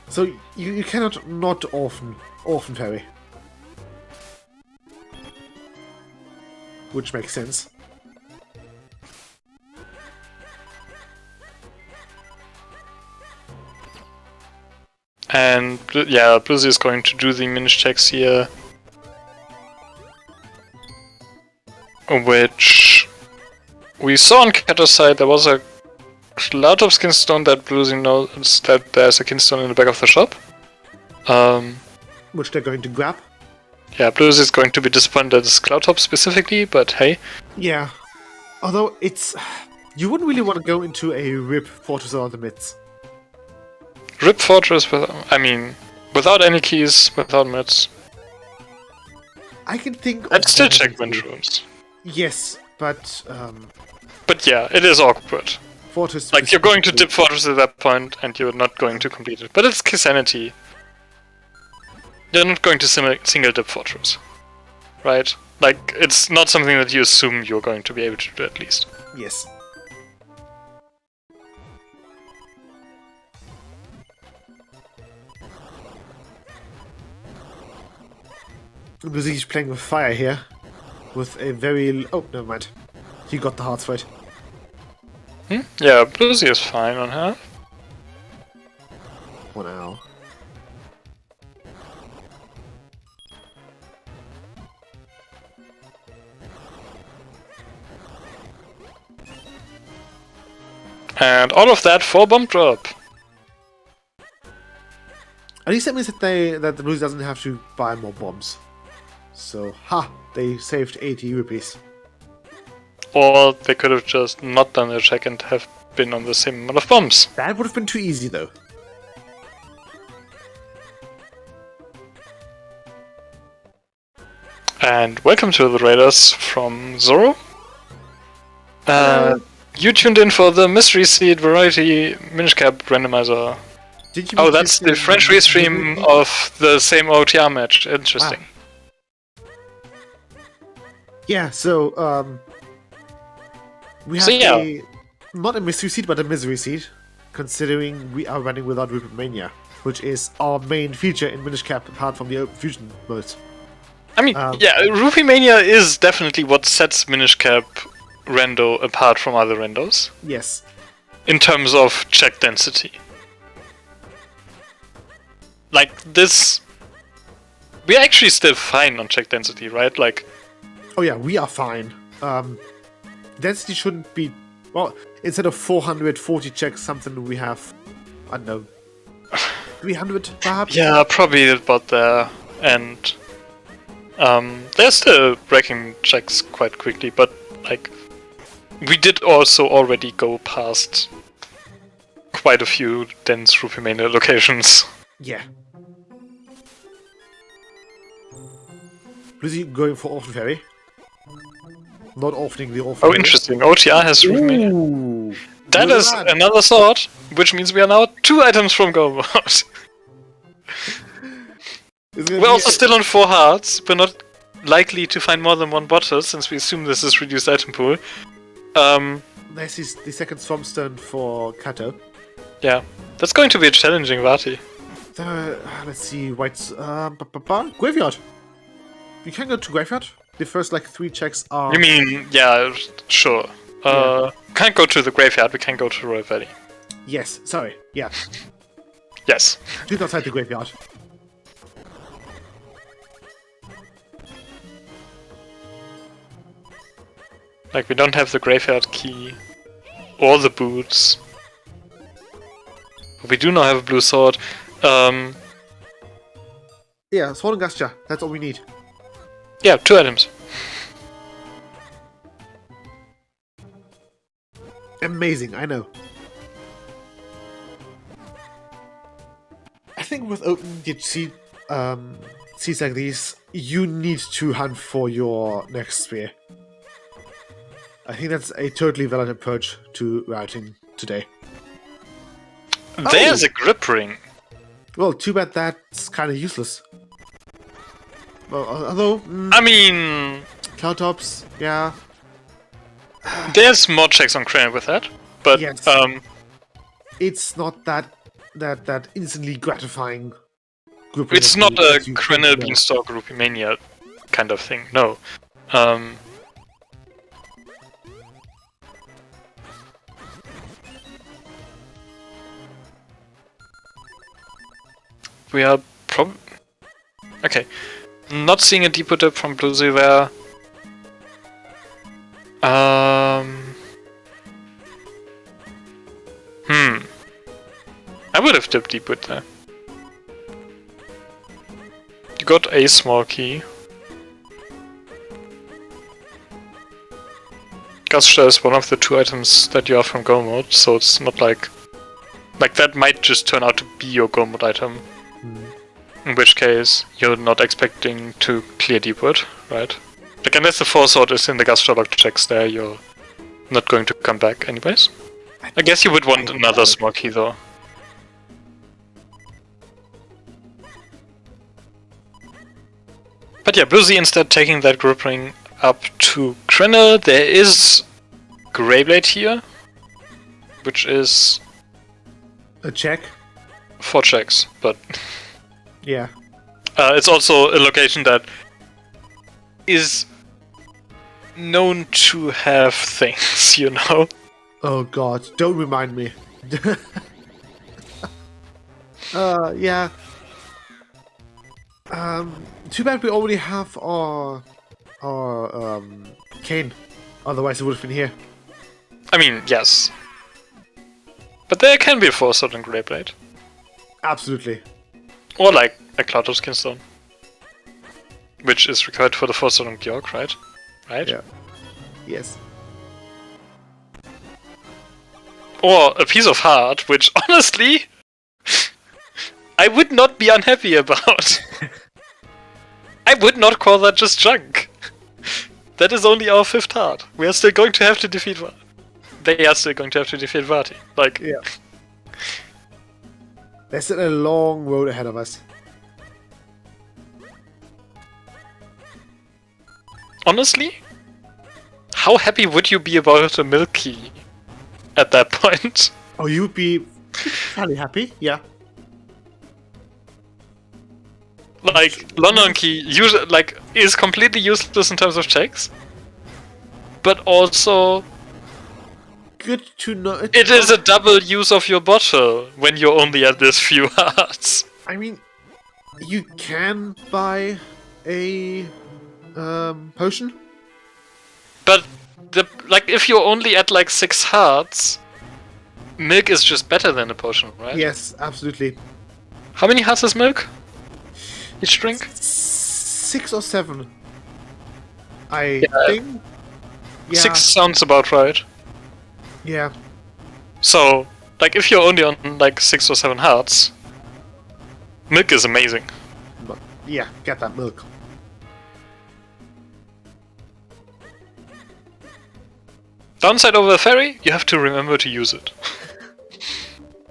So you cannot not Orphan Fairy. Which makes sense. And yeah, Bluesy is going to do the Minish checks here. Which we saw on Kato's side, there was a Cloud of Skinstone that Bluesy knows that there's a Kinstone in the back of the shop. Which they're going to grab. Yeah, Bluesy is going to be disappointed at this Cloud Top specifically, but hey. Yeah. Although it's... You wouldn't really want to go into a Rip Fortress of the Mids. Rip Fortress, without any keys, without mids. I can think I'd of still that. check Wind Runes. Yes, but... But yeah, it is awkward. Fortress... Like, you're going to dip Fortress at that point, and you're not going to complete it. But it's Kisanity. You're not going to single dip Fortress. Right? Like, it's not something that you assume you're going to be able to do at least. Yes. He's playing with fire here. With a very... Oh, never mind. He got the heart fight. Yeah, Bluesy is fine on her. For now. And all of that for Bomb Drop. At least that means that the Blues doesn't have to buy more bombs. So, they saved 80 rupees. Or they could have just not done the check and have been on the same amount of bombs. That would have been too easy, though. And welcome to the Raiders from Zoro. You tuned in for the Mystery Seed Variety Minish Cap Randomizer. Did you Oh, that's the French restream of the same OTR match. Interesting. Yeah, so, we have So, yeah. not a mystery seed, but a misery seed, considering we are running without Rupert Mania, which is our main feature in Minish Cap apart from the Open Fusion mode. I mean, Rupee Mania is definitely what sets Minish Cap Rando apart from other Randos. Yes. In terms of check density. Like, this... We're actually still fine on check density, right? Like... Oh yeah, we are fine. Density shouldn't be... Well, instead of 440 checks, something we have... I don't know... 300, perhaps? Yeah, probably about there. And... they're still breaking checks quite quickly, but, like... We did also already go past quite a few dense Rupee Mania locations. Yeah. Lizzie going for Orphan Fairy. Not opening the Orphan Oh, Fairy. interesting. OTR has Rupee Mania. Ooh. That is another sword, which means we are now 2 items from go mode. We're also still on 4 hearts. We're not likely to find more than 1 bottle, since we assume this is reduced item pool. This is the second Swampstone for Kato. Yeah. That's going to be a challenging Vati. Let's see, White's... Graveyard! You can go to Graveyard. The first, 3 checks are... You mean, yeah, sure. Can't go to the graveyard, we can go to Royal Valley. Yes, sorry, yeah. Yes. Just outside the Graveyard. Like, we don't have the graveyard key. Or the boots. But we do not have a blue sword. Yeah, Sword and Gustia, that's all we need. Yeah, 2 items. Amazing, I know. I think with open seeds like these, you need to hunt for your next spear. I think that's a totally valid approach to routing today. There's a grip ring. Well, too bad that's kind of useless. Well, although... I mean... Cloud Tops, yeah. There's more checks on Crane with that, but Yes. It's not that instantly gratifying group. it's not a Krenel Beanstalk Rupee Mania kind of thing, no. We are okay. Not seeing a depot dip from Bluesy there. I would have dipped depot there. You got a small key. Gustia is one of the 2 items that you have from go mode, so it's not like that might just turn out to be your go mode item. In which case, you're not expecting to clear Deepwood, right? Like, unless the 4 sword is in the Gustia lock checks there, you're not going to come back anyways. I guess you would want another small key though. But yeah, Bluesy instead taking that grip ring up to Krenel. There is Greyblade here, which is... a check? 4 checks, but... Yeah. It's also a location that is known to have things, you know? Oh god, don't remind me. Yeah. Too bad we already have our cane. Otherwise it would have been here. I mean, yes. But there can be a 4 sword and Greyblade. Absolutely. Or like a Cloud of Skinstone. Which is required for the 4 sword and Georg, right? Right? Yeah. Yes. Or a piece of heart, which honestly... I would not be unhappy about. I would not call that just junk. That is only our 5th heart. We are still going to have to defeat Vati. They are still going to have to defeat Vati. Like... Yeah. There's still a long road ahead of us. Honestly? How happy would you be about a milk key at that point? Oh, you would be fairly happy, yeah. Like, London Key is completely useless in terms of checks, but also Good to know. it is a double use of your bottle when you're only at this few hearts. I mean, you can buy a potion. But if you're only at like 6 hearts, milk is just better than a potion, right? Yes, absolutely. How many hearts is milk? Each drink? 6 or 7. I think. Yeah. 6 sounds about right. Yeah. So, like, if you're only on like 6 or 7 hearts, milk is amazing. But yeah, get that milk. Downside over a ferry, you have to remember to use it.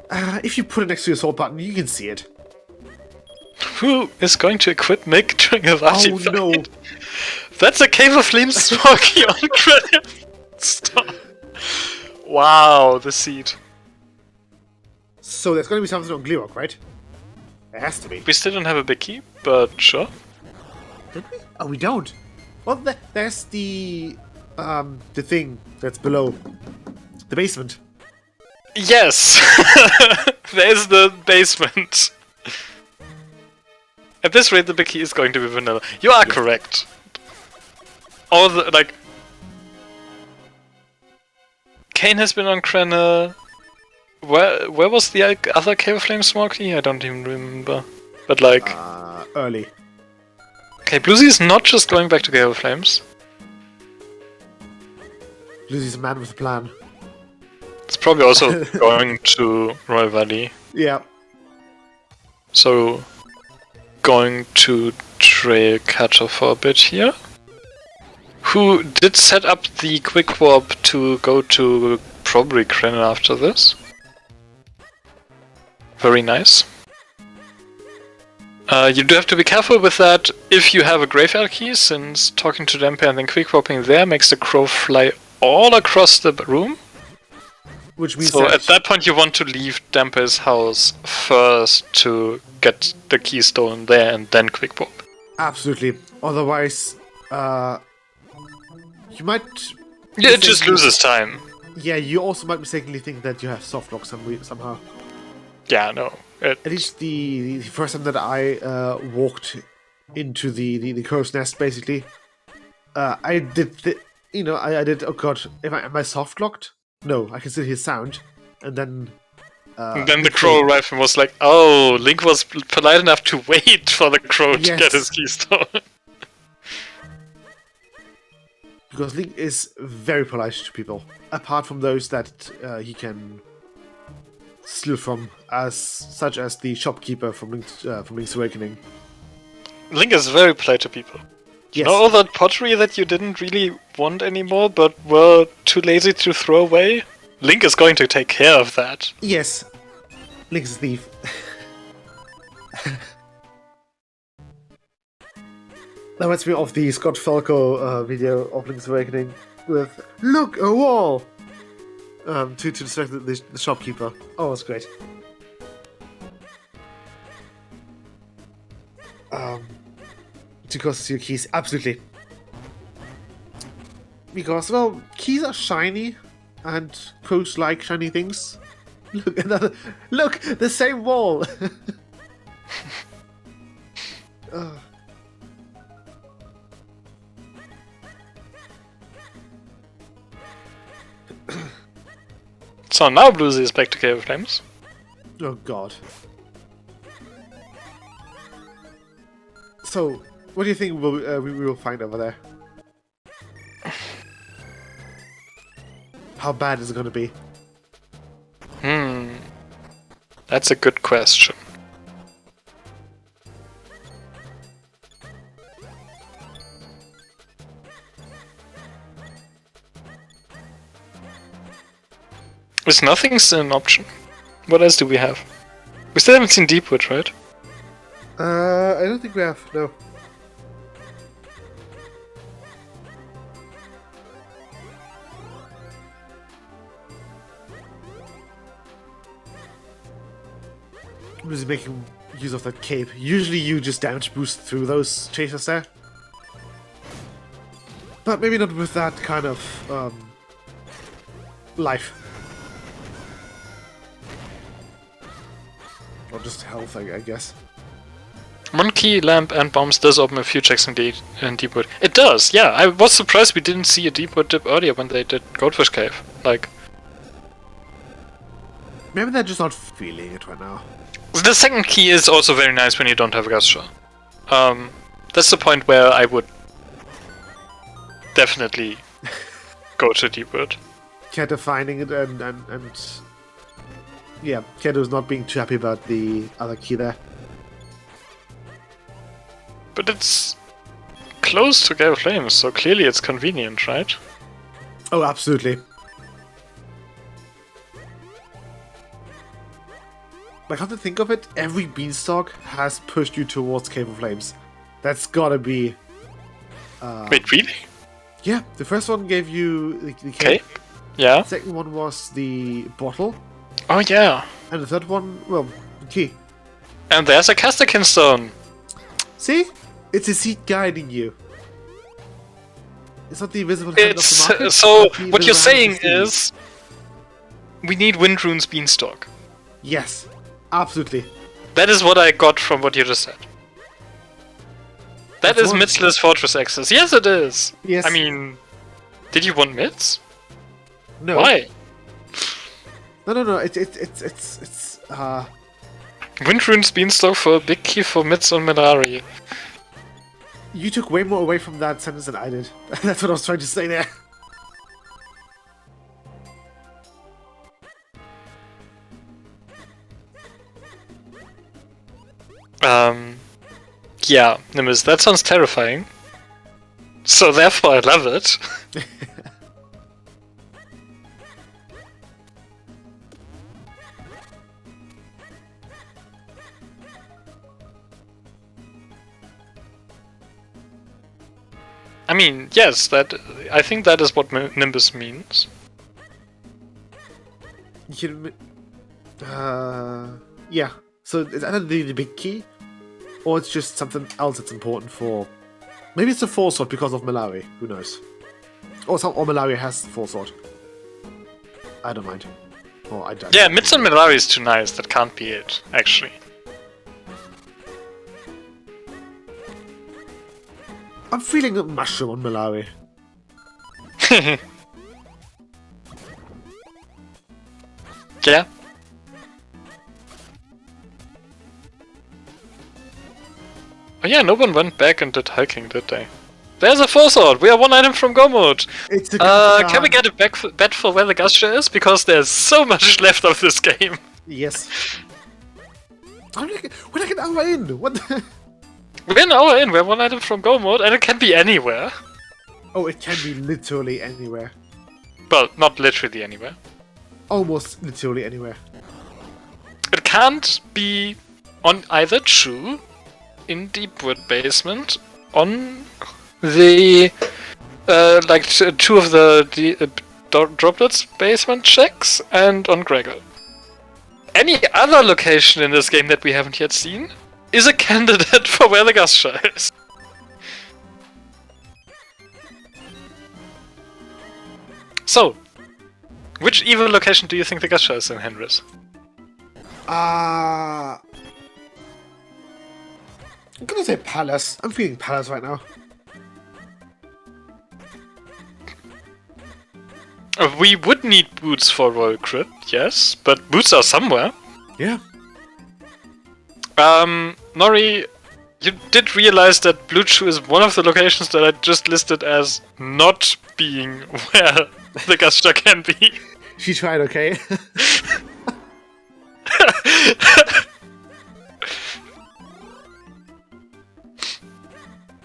If you put it next to your sword button, you can see it. Who is going to equip milk during a party Oh fight? no! That's a Cave of Flames Smoky on credit. Stop. Wow, the seed. So there's going to be something on Gleerock, right? There has to be. We still don't have a big key, but sure. Did we? Oh, we don't. Well, there's the thing that's below the basement. Yes! There's the basement. At this rate, the big key is going to be vanilla. You are correct. All the, like... Kane has been on Krenna. Where was the other Cave of Flame Smoky? I don't even remember. But like... Early. Okay, Bluesy is not just going back to Cave of Flames. Lucy's a man with a plan. It's probably also going to Royal Valley. Yeah. So, going to Trail Catcher for a bit here. Who did set up the quick warp to go to probably Krenna after this. Very nice. You do have to be careful with that if you have a graveyard key, since talking to Dempe and then quick warping there makes the crow fly all across the room. Which means So at that point you want to leave Dempe's house first to get the key stolen there and then quick warp. Absolutely. Otherwise, you might... Yeah, it just loses time. Yeah, you also might mistakenly think that you have soft lock somehow. Yeah, no. At least the first time that I walked into the crow's nest, basically, I did I did. Oh god, am I soft locked? No, I can still hear sound, and then. And then the crow arrived and was like, "Oh, Link was polite enough to wait for the crow to get his key stolen." Because Link is very polite to people, apart from those that he can steal from, such as the shopkeeper from Link's Awakening. Link is very polite to people. You know all that pottery that you didn't really want anymore, but were too lazy to throw away? Link is going to take care of that. Yes, Link's a thief. That reminds me of the Scott Falco video of Link's Awakening with "Look, a wall!" To distract the shopkeeper. Oh, that's great. To cost your keys, absolutely. Because, well, keys are shiny, and crows like shiny things. Look, look, the same wall. So now Bluesy is back to Cave of Flames. Oh god. So, what do you think we will find over there? How bad is it going to be? That's a good question. Is nothing still an option? What else do we have? We still haven't seen Deepwood, right? I don't think we have, no. Was making use of that cape. Usually you just damage boost through those chasers there. But maybe not with that kind of life. Or just health, I guess. Monkey, lamp, and bombs does open a few checks in deep wood. It does, yeah. I was surprised we didn't see a deep wood dip earlier when they did Goldfish Cave. Like, maybe they're just not feeling it right now. the second key is also very nice when you don't have a gust shot. That's the point where I would definitely go to deep wood. Keta finding it and yeah, Keto's not being too happy about the other key there. But it's close to Gale of Flames, so clearly it's convenient, right? Oh, absolutely. Like, come to think of it, every beanstalk has pushed you towards Cave of Flames. That's gotta be... Wait, really? Yeah, the first one gave you the Okay. cave. Yeah. The second one was the bottle. Oh, yeah. And the third one, well, the key. And there's a Castakin stone. See? It's a seed guiding you. It's not the invisible hand It's of the market. so. it's the What you're invisible hand saying of the seed. is, we need Windrune's beanstalk. Yes, absolutely. That is what I got from what you just said. That That's is one- Mitzler's Fortress access. Yes, it is. Yes. I mean, did you want Mitz? No. Why? No. It's Windrune's beanstalk for a big key for Mitz on Minari. you took way more away from that sentence than I did. That's what I was trying to say there. Yeah, Nimbus, that sounds terrifying. So therefore I love it. I mean, yes, I think that is what Nimbus means. Yeah. So it's either the big key, or it's just something else that's important for. Maybe it's a full sword because of Malawi. Who knows? Or Malawi has the full sword. I don't mind. Or I don't. Yeah, Mitz on Minari is too nice. That can't be it, actually. I'm feeling a mushroom on Malawi. Yeah. Oh yeah, no one went back and did hiking, did they? There's a full sword! We are one item from Gomod! It's a Can we get a bet for where the Gusher is? Because there's so much left of this game. Yes. We're like an hour in. What? We're an hour in, we're one item from Gomod, and it can be anywhere. Oh, it can be literally anywhere. Well, not literally anywhere. Almost literally anywhere. It can't be on either Chu, in Deepwood Basement, on the two of the droplets basement checks, and on Gregor. Any other location in this game that we haven't yet seen is a candidate for where the Gusher is. So, which evil location do you think the Gusher is in, Henris? I'm gonna say Palace. I'm feeling Palace right now. We would need boots for Royal Crypt, yes, but boots are somewhere. Yeah. Nori, you did realize that Blue Chew is one of the locations that I just listed as not being where the Gusher can be. She tried, okay?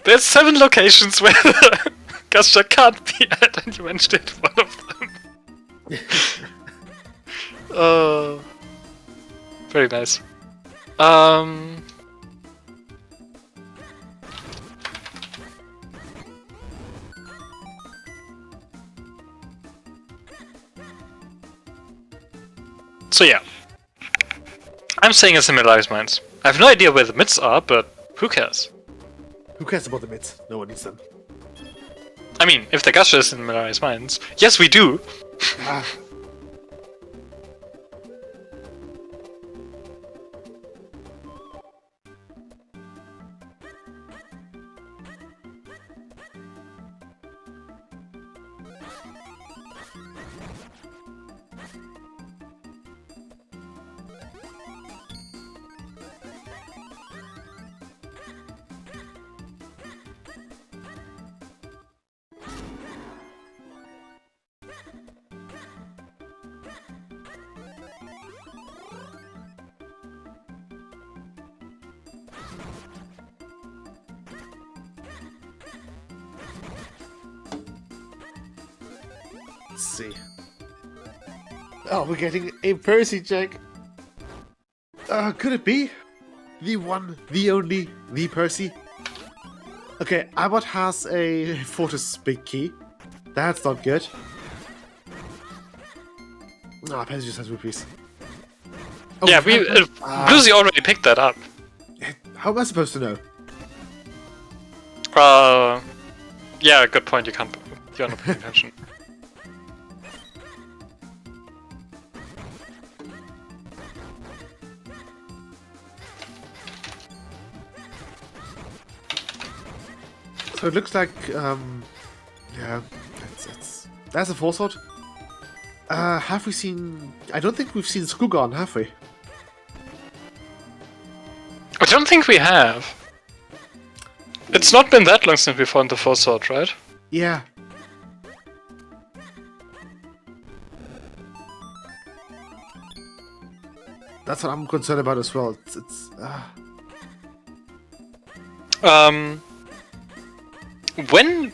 There's 7 locations where the Gusher can't be at, and you mentioned one of them. Very nice. So yeah. I'm saying it's in Milari's Mines. I have no idea where the mids are, but who cares? Who cares about the mids? No one needs them. I mean, if the Gusher is in Mirai's Mines, yes, we do. Ah. Let's see. Oh, we're getting a Percy check. Could it be? The one, the only, the Percy? Okay, Abbott has a Fortress big key. That's not good. Ah, Percy just has rupees. Oh, Yeah, Bluesy already picked that up. How am I supposed to know? Yeah, good point. You're not paying attention. So it looks like, yeah, that's a 4-sword. Have we seen? I don't think we've seen Skugon, have we? I don't think we have. It's not been that long since we found the 4-sword, right? Yeah. That's what I'm concerned about as well. When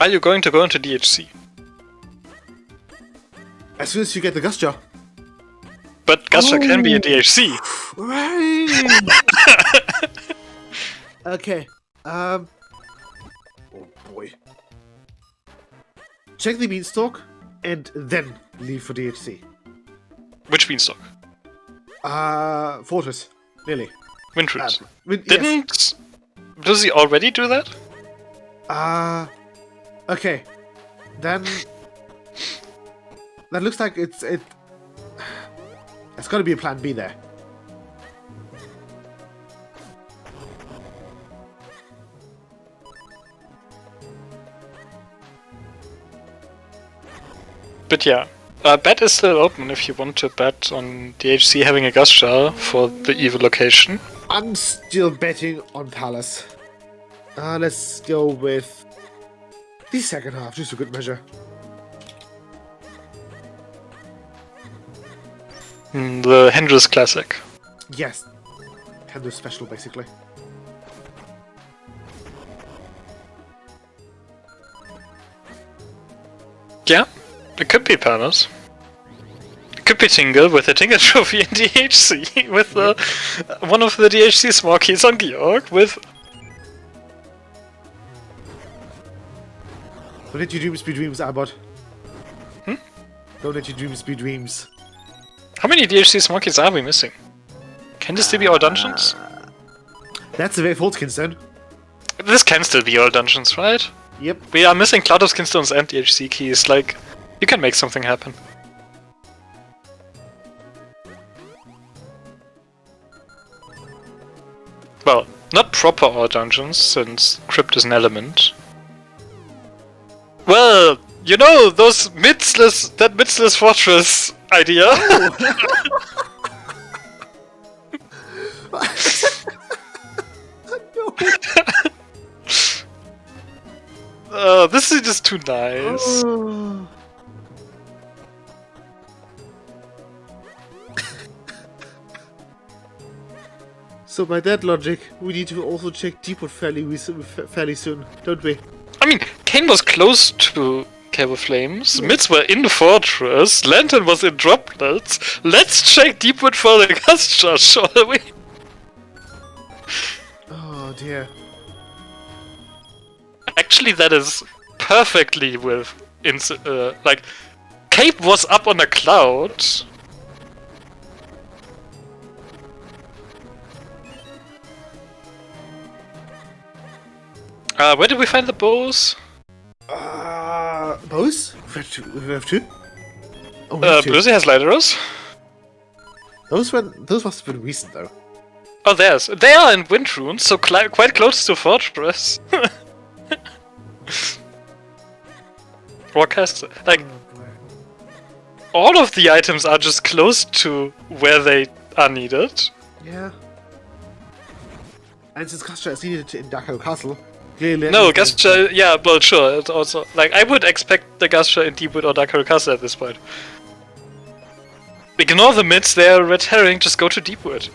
are you going to go into DHC? As soon as you get the Gusture. But Gusher can be a DHC. Right. Okay. Oh boy. Check the beanstalk and then leave for DHC. Which beanstalk? Fortress. Nearly. Windroots. Yes. Didn't Bluesy already do that? Okay. Then that looks like it's got to be a plan B there. But yeah, bet is still open if you want to bet on DHC having a Gusher for the evil location. I'm still betting on Palace. Let's go with the second half, just a good measure. The Hendrix Classic. Yes. Tender special, basically. Yeah, it could be Palace. It could be Tingle with a Tingle Trophy in DHC, with one of the DHC Smarkies on Georg, with... Don't let your dreams be dreams, Abbott. Hmm? Don't let your dreams be dreams. How many DHC Smarkies are we missing? Can this still be all dungeons? That's a very fault concern. This can still be all dungeons, right? Yep. We are missing Cloud of Skinstones and DHC keys, like, you can make something happen. Well, not proper all dungeons, since Crypt is an element. Well, you know, that midsless fortress idea. This is just too nice. Oh. So by that logic, we need to also check Deepwood fairly soon, don't we? I mean, Kane was close to Cable Flames, Mids were in the fortress, Lantern was in droplets. Let's check Deepwood for the Gusher, shall we? Oh dear. Actually, that is perfectly with... like, Cape was up on a cloud. Where did we find the bows? Bows? We have two? Oh, we have two. Bluesy has light arrows. Those must have been recent, though. Oh, they are in wind runes, so quite close to fortress. Rockcaster, like all of the items are just close to where they are needed. Yeah. And since Gastra is needed in Dark Castle, clearly. No, Gastra, yeah, well, sure. It's also like I would expect the Gastra in Deepwood or Dark Castle at this point. Ignore the mids; they are red herring. Just go to Deepwood.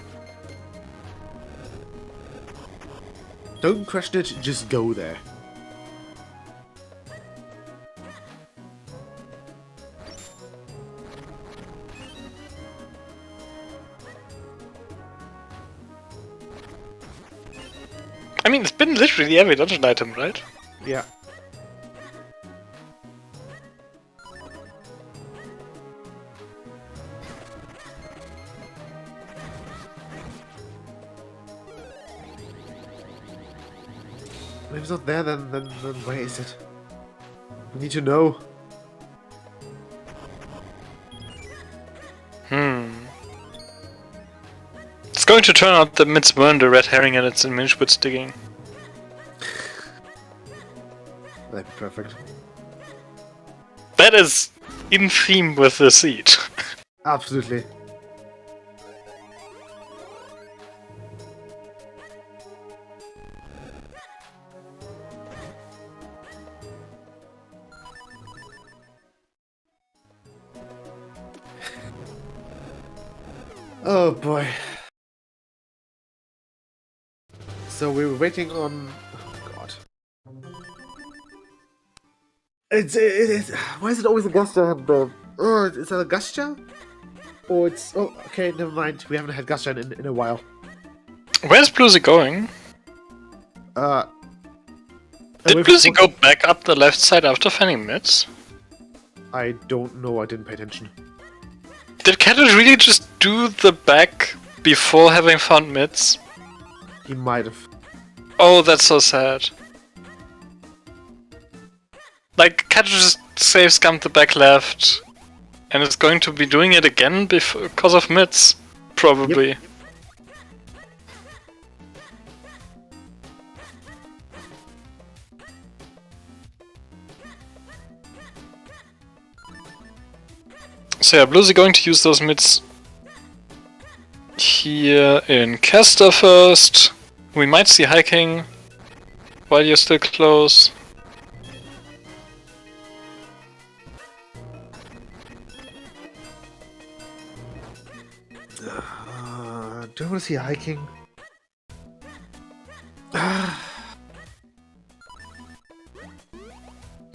Don't question it. Just go there. I mean, it's been literally every dungeon item, right? Yeah. If it's not there, then where is it? We need to know. It's going to turn out that mids weren't a red herring and it's in Minishwood's digging. That'd be perfect. That is in theme with the seed. Absolutely. Oh boy. So we were waiting on. Oh god. It's why is it always Augusta and oh, is that Augusta? Or it's oh okay, never mind. We haven't had Augusta in a while. Where's Bluesy going? Did Bluesy go back up the left side after finding mids? I don't know. I didn't pay attention. Did Kettle really just do the back before having found mids? He might have. Oh, that's so sad. Like, Kettle just save scummed the back left, and it's going to be doing it again because of mids, probably. Yep. So yeah, Bluesy going to use those mids here in Caster first. We might see hiking while you're still close. Do I want to see hiking? I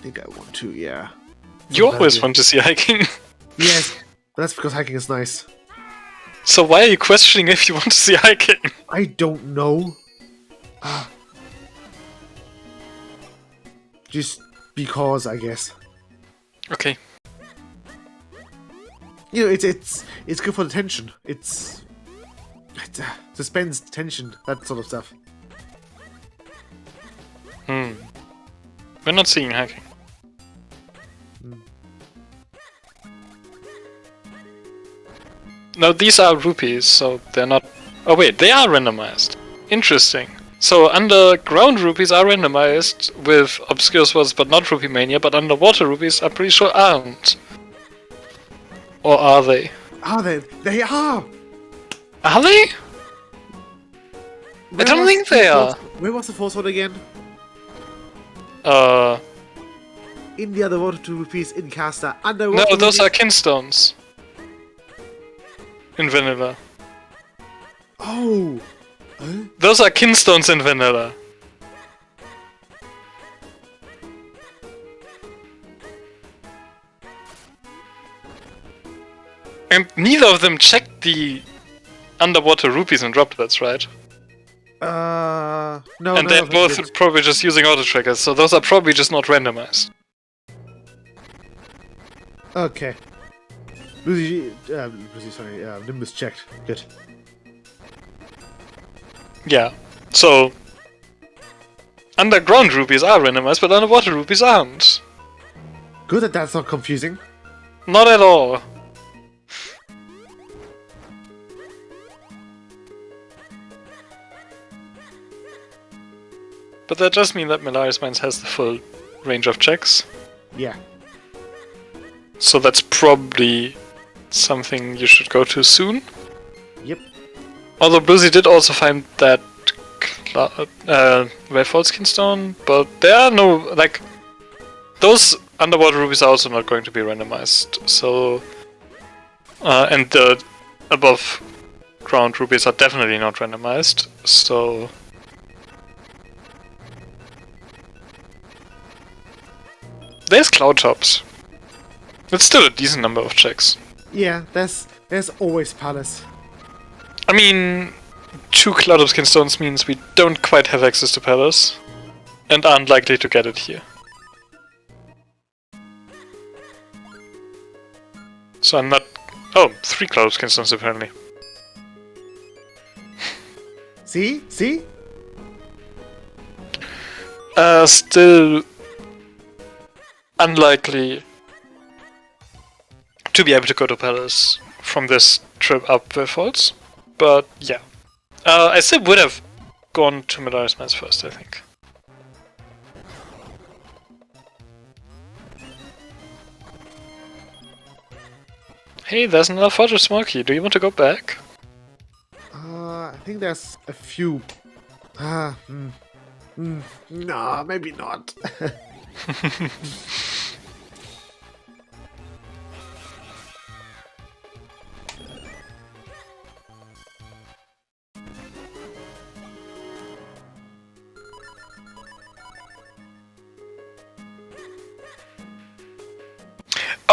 think I want to, yeah. You always want to see hiking. Yes, that's because hiking is nice. So why are you questioning if you want to see hiking? I don't know. Just because, I guess. Okay. You know, it's good for the tension. It suspends tension, that sort of stuff. We're not seeing hiking. No, these are rupees, so they're not... Oh wait, they are randomized. Interesting. So underground rupees are randomized with obscure swords but not rupee mania, but underwater rupees I'm pretty sure aren't. Or are they? Are they? They are! Are they? I don't think they are. Where was the fourth one again? In the underwater 2 rupees in caster. Underwater no, those are kinstones. In vanilla. Oh! Those are kinstones in vanilla. And neither of them checked the underwater rupees and droplets, right? No. And they're both probably just using auto trackers, so those are probably just not randomized. Okay. Nimbus checked. Good. Yeah. So Underground rupees are randomized, but underwater rupees aren't. Good that that's not confusing. Not at all. But that does mean that Milari's Mines has the full range of checks. Yeah. So that's probably something you should go to soon. Yep. Although Bluesy did also find that Falskin Stone, but there are no, like, those underwater rubies are also not going to be randomized, so... and the above ground rubies are definitely not randomized, so... There's Cloud Tops. It's still a decent number of checks. Yeah, there's always Palace. I mean, 2 Cloud of Skin Stones means we don't quite have access to Palace, and aren't likely to get it here. So I'm not... Oh, 3 Cloud of Skin Stones apparently. See? See? Still... unlikely to be able to go to Palace from this trip up with Falls. But yeah. I still would have gone to Milari's Mines first, I think. Hey, there's another Fortress Smoky. Do you want to go back? I think there's a few. No, maybe not.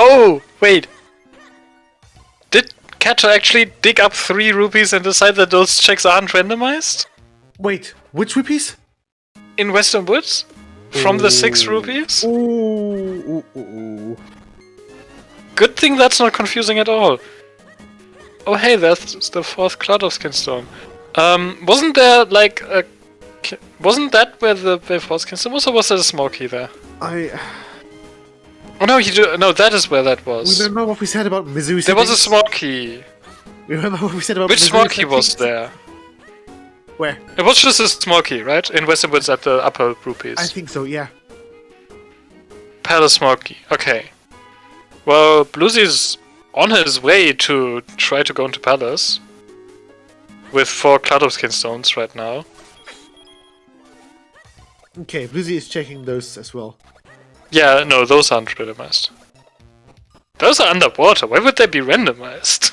Oh, wait. Did Kato actually dig up 3 rupees and decide that those checks aren't randomized? Wait, which rupees? In Western Woods? From the 6 rupees? Ooh. Good thing that's not confusing at all. Oh hey, that's the 4th Cloud of Skinstone. Wasn't there like a... Wasn't that where the 4th Skinstone was, or was there a Smoky there? Oh no, you do. No, that is where that was. Remember what we said about Mizu? There was a Smoky. Remember what we said about Which Mizu Smoky was settings? there? Where? It was just a Smoky, right? In Western Woods at the upper rupees. I think so, yeah. Palace Smoky. Okay. Well, Bluesy's on his way to try to go into Palace. With 4 Cloud of Skin Stones right now. Okay, Bluesy is checking those as well. Yeah, no, those aren't randomized. Those are underwater. Why would they be randomized?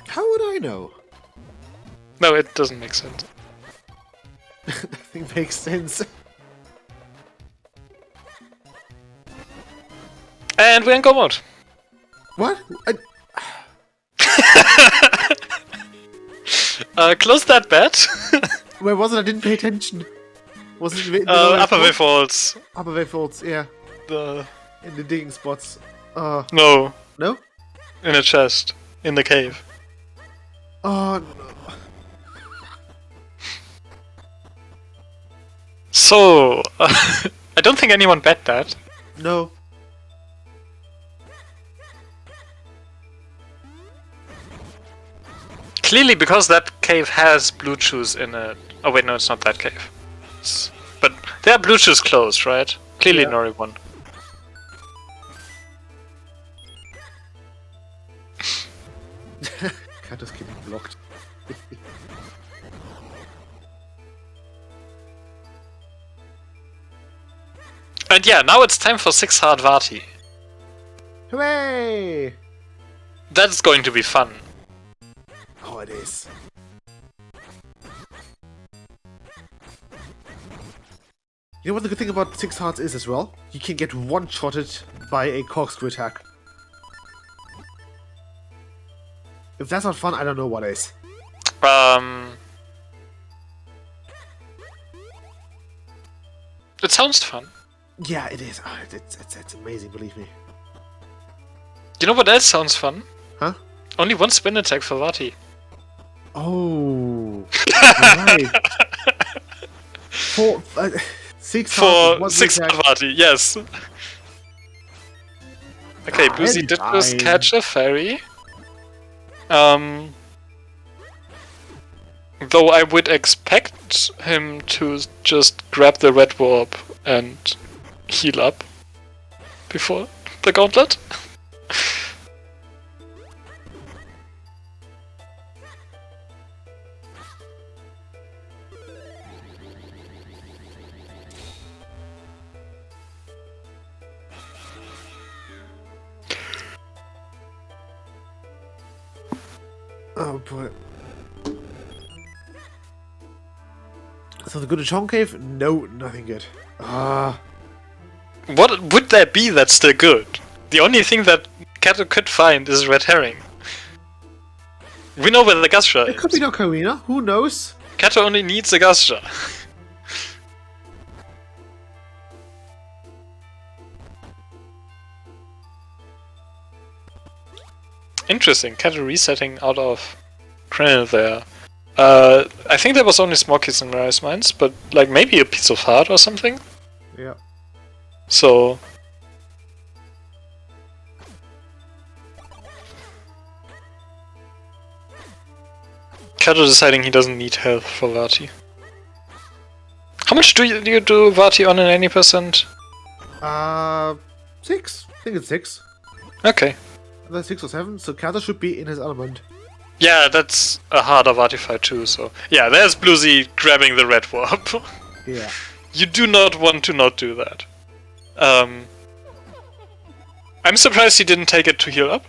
How would I know? No, it doesn't make sense. Nothing makes sense. And we're in go mode. What? Close that bet. Where was it? I didn't pay attention. Was it in the Upper Way Falls. Upper Way Falls, yeah. The... In the digging spots. No. No? In a chest. In the cave. Oh, no. So... I don't think anyone bet that. No. Clearly because that cave has blue chews in it. Oh wait, no, it's not that cave. But there are blue chews closed, right? Clearly Yeah. Nori won. Kato's getting blocked. And yeah, now it's time for 6 hard Vati. Hooray! That's going to be fun. Oh, it is. You know what the good thing about 6 hearts is as well? You can get one-shotted by a corkscrew attack. If that's not fun, I don't know what is. It sounds fun. Yeah, it is. Oh, it's amazing, believe me. You know what else sounds fun? Huh? Only one spin attack for Vati. Oh, right. 6 For hearts, one 6 attack. Vati, yes. Okay, Boozy did just fine. catch a fairy. Though I would expect him to just grab the red warp and heal up before the gauntlet. Oh boy. Something good at Chong Cave? No, nothing good. What would there be that's still good? The only thing that Kato could find is red herring. We know where the Gustra It is. could be Ocarina, who knows? Kato only needs a Gustra. Interesting, Kato resetting out of Krillin there. I think there was only Smokies in Rise Mines, but like maybe a piece of heart or something. Yeah. So Kato deciding he doesn't need health for Vati. How much do you do Vati on in any percent? 6? I think it's 6. Okay. Either 6 or 7, so Kato should be in his element. Yeah, that's a harder Vati fight too, so... Yeah, there's Bluesy grabbing the red warp. Yeah. You do not want to not do that. I'm surprised he didn't take it to heal up.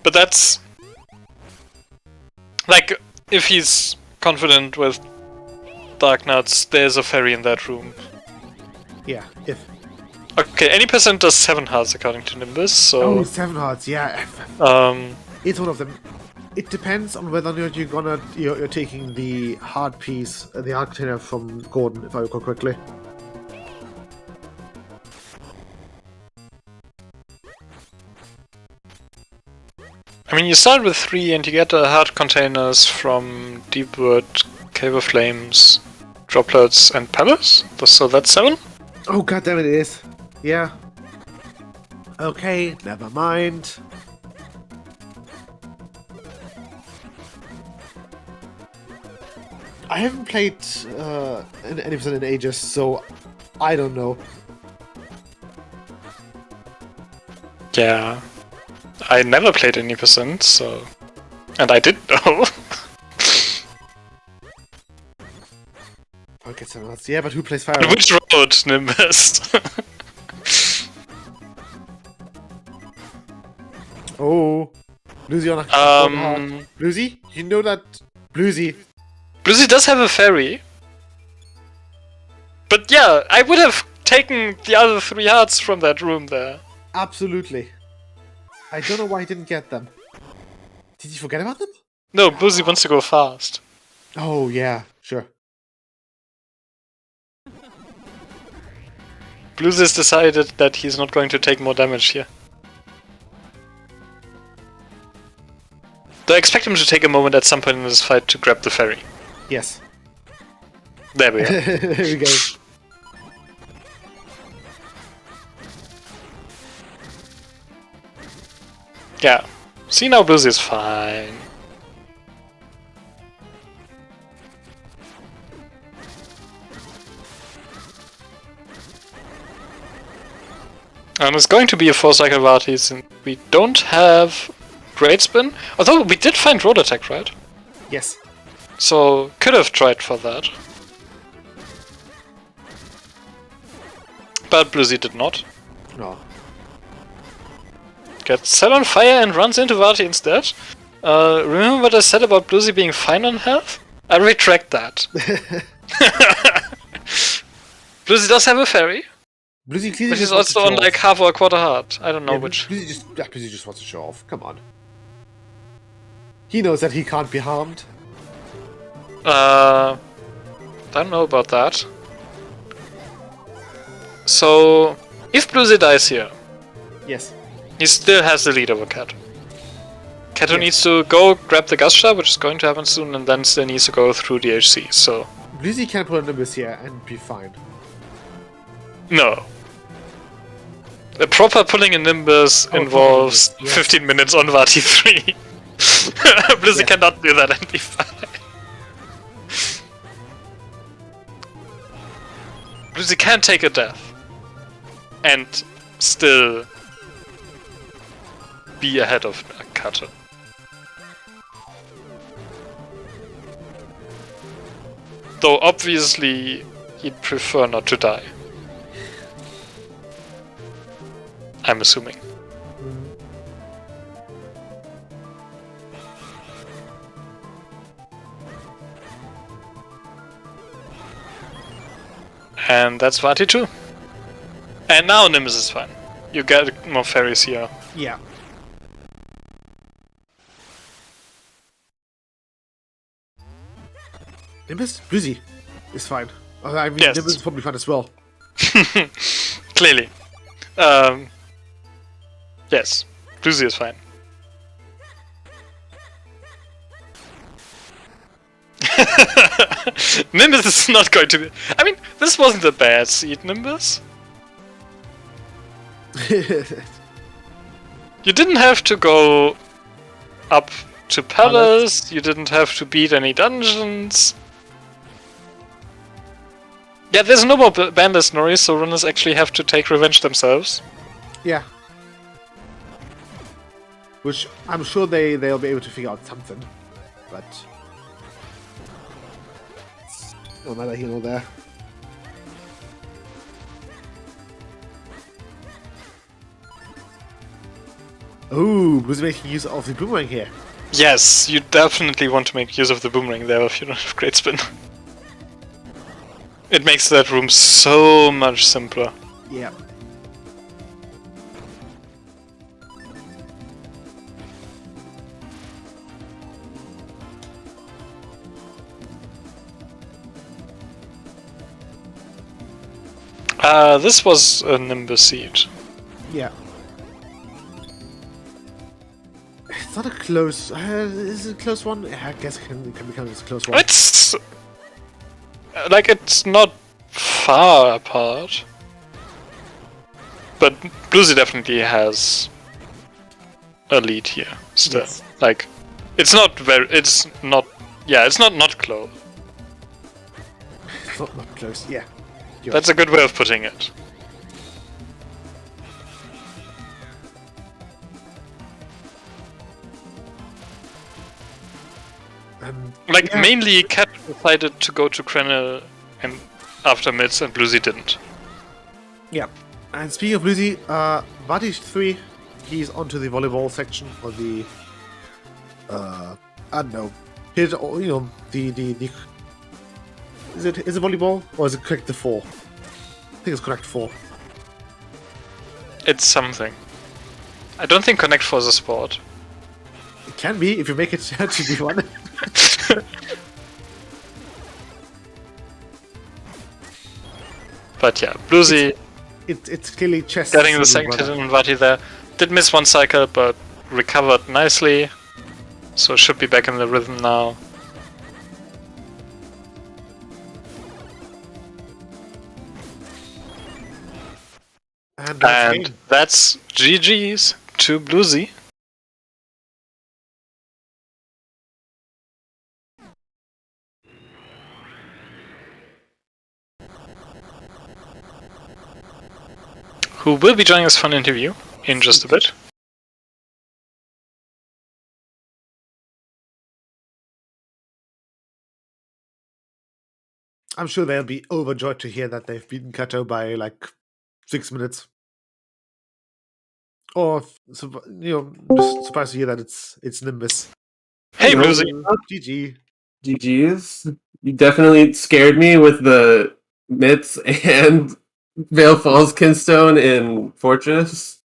But that's... Like, if he's confident with Dark Nuts, there's a fairy in that room. Yeah, if. Okay, any percent does 7 hearts according to Nimbus, Oh, so... 7 hearts, yeah. Um, It's one of them. It depends on whether or not you're taking the hard piece, the hard container from Gordon, if I recall correctly. I mean, you start with 3 and you get the hard containers from Deepwood, Cave of Flames, Droplets, and Palace. So that's 7? Oh god damn it is. Yeah. Okay, never mind. I haven't played any percent in ages, so I don't know. Yeah. I never played any percent, so... And I did know. Okay, so that's yeah, but who plays Fire? Which road, Nimbus? Oh, Bluesy on a Bluesy, you know that Bluesy. Bluesy does have a fairy. But yeah, I would have taken the other 3 hearts from that room there. Absolutely. I don't know why he didn't get them. Did you forget about them? No, Bluesy wants to go fast. Oh yeah, sure. Bluesy's decided that he's not going to take more damage here. Though I expect him to take a moment at some point in this fight to grab the fairy. Yes. There we are. There we go. Yeah. See, now Bluesy is fine. And it's going to be a 4-cycle Vati since we don't have Great Spin. Although we did find Road Attack, right? Yes. So could have tried for that. But Bluesy did not. No. Gets set on fire and runs into Vati instead. Remember what I said about Bluesy being fine on health? I retract that. Bluesy does have a fairy, Bluesy but he's also on like half or a quarter heart. I don't know which. Bluesy just wants to show off. Come on. He knows that he can't be harmed. Don't know about that. So, if Bluesy dies here, Yes. he still has the lead over Kato. Kato Yes. needs to go grab the Gustra, which is going to happen soon, and then still needs to go through the HC, so... Bluesy can put a Nimbus here and be fine. No. A proper pulling a Nimbus involves yes. 15 minutes on Vati 3. Bluesy cannot do that and be fine. Bluesy can take a death and still be ahead of a cutter. Though obviously he'd prefer not to die. I'm assuming. And that's Vati 2. And now Nimbus is fine. You get more fairies here. Yeah. Nimbus? Bluesy is fine. I mean, Yes. Nimbus is probably fine as well. Clearly. Yes. Bluesy is fine. Nimbus is not going to be... I mean, this wasn't a bad seed, Nimbus. You didn't have to go up to Palace, you didn't have to beat any dungeons. Yeah, there's no more bandless Nori, so runners actually have to take revenge themselves. Yeah. Which I'm sure they'll be able to figure out something. But no matter here nor there. Ooh, Bluesy making use of the boomerang here. Yes, you definitely want to make use of the boomerang there if you don't have great spin. It makes that room so much simpler. Yeah. This was a Nimbus seed. Yeah. It's not a close. Is it a close one? Yeah, I guess it can become a close one. It's like it's not far apart, but Bluesy definitely has a lead here. Still, Yes. like it's not very. It's not. Yeah, it's not close. It's not close. Yeah. You're That's a good way of putting it. Like yeah. mainly, Cat decided to go to Krenel and after mids, and Bluesy didn't. Yeah. And speaking of Bluesy, Vati 3, he's onto the volleyball section, or the I don't know. His, you know, the is it volleyball or is it Connect 4? I think it's Connect 4. It's something. I don't think Connect 4 is a sport. It can be if you make it to be one. But yeah, Bluesy It's clearly chess. getting the second hit on Vati there. Did miss one cycle, but recovered nicely. So should be back in the rhythm now. And that's GG's to Bluesy. Who will be joining us for an interview in just a bit. I'm sure they'll be overjoyed to hear that they've beaten Kato by like 6 minutes. Or, you know, just surprised to hear that it's Nimbus. Hey, Hello. Bluesy. GG. GG's. You definitely scared me with the Mitts and Vale Falls Kinstone in Fortress.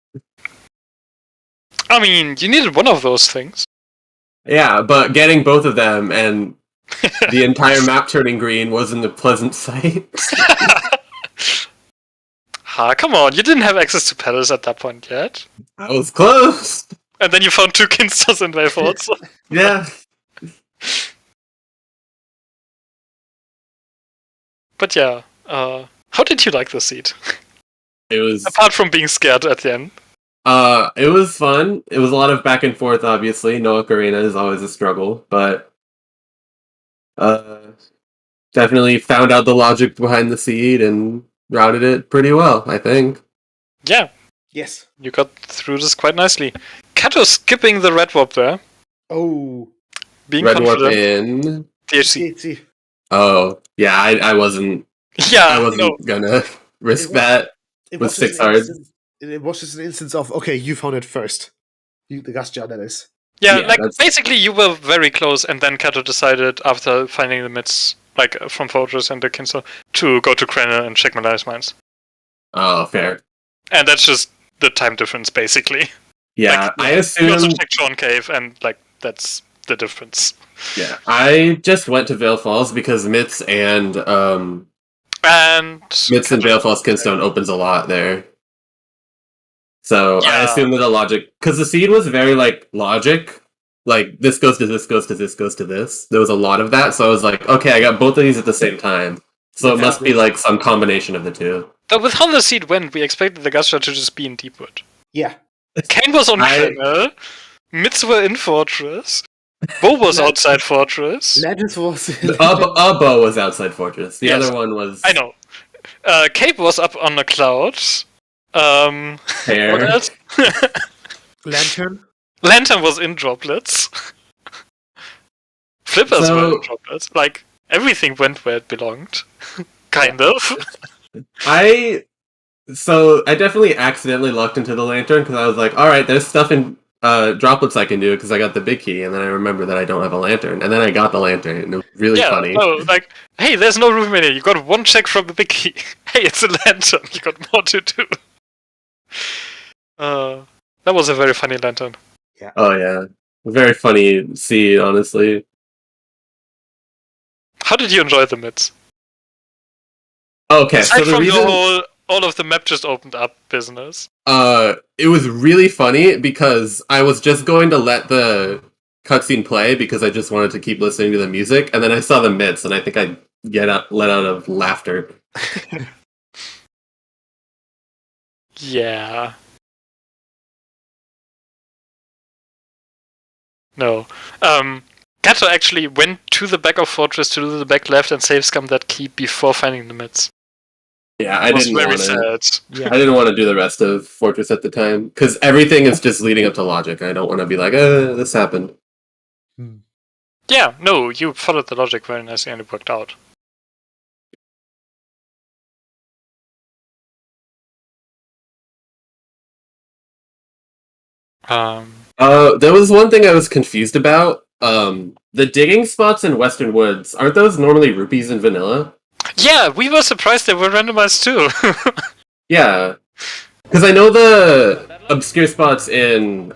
I mean, you needed one of those things. Yeah, but getting both of them and the entire map turning green wasn't a pleasant sight. Come on, you didn't have access to Palace at that point yet. I was close. And then you found two Kinstons in Valefort. Yeah. But yeah, how did you like the seed? It was Apart from being scared at the end. it was fun. It was a lot of back and forth, obviously. No ocarina is always a struggle, but definitely found out the logic behind the seed and routed it pretty well, I think. Yeah, Yes. you got through this quite nicely. Kato skipping the red warp there, Oh. being Red warp confident. in. DHC. See. Oh, yeah, I wasn't Yeah, I wasn't no. gonna risk It was- that. It With was six just an hard. instance- It was just an instance of, okay, you found it first. The gas jar, that is. Yeah, Yeah, like that's- basically you were very close, and then Kato decided after finding the myths, like from Fortress and the Kinso, to go to Krenner and check Malaria's mines. Oh, fair. And that's just the time difference, basically. Yeah, Like, I You also assumed. checked Sean Cave, and like that's the difference. Yeah, I just went to Vale Falls because Myths and And Vale Falls Kinstone opens a lot there. So I Yeah. assumed that the logic, because the seed was very like logic, like this goes to this goes to this goes to this. There was a lot of that, so I was like, okay, I got both of these at the same time. So it must be like some combination of the two. But with how the seed went, we expected the Gastra to just be in Deepwood. Yeah. Kane was on I- Krenner, Mitz were in Fortress, Bo was outside Fortress. Legends was. Bow was outside Fortress. The Yes. other one was I know. Cape was up on the cloud. What Hair. else? Lantern. Lantern was in droplets. Flippers were in So- droplets. Like, everything went where it belonged. Kind of. I definitely accidentally lucked into the lantern because I was like, all right, there's stuff in droplets I can do because I got the big key, and then I remember that I don't have a lantern, and then I got the lantern, and it was really Yeah, funny. no, like, hey, there's no room in here. You got one check from the big key. Hey, it's a lantern. You got more to do. That was a very funny lantern. Oh yeah, very funny scene, honestly. How did you enjoy the mids? Okay, Aside so the from reason the whole all of the map just opened up business. it was really funny because I was just going to let the cutscene play because I just wanted to keep listening to the music, and then I saw the myths, and I think I let out of laughter. Yeah. No. Kato actually went to the back of Fortress to do the back left and save scum that key before finding the mids. Yeah, I It was didn't very want to. sad. Yeah. I didn't want to do the rest of Fortress at the time because everything is just leading up to logic. I don't want to be like, this happened. Yeah, no, you followed the logic very nicely and it worked out. There was one thing I was confused about. The digging spots in Western Woods, aren't those normally rupees in vanilla? Yeah, we were surprised they were randomized too. Yeah. Because I know the obscure spots in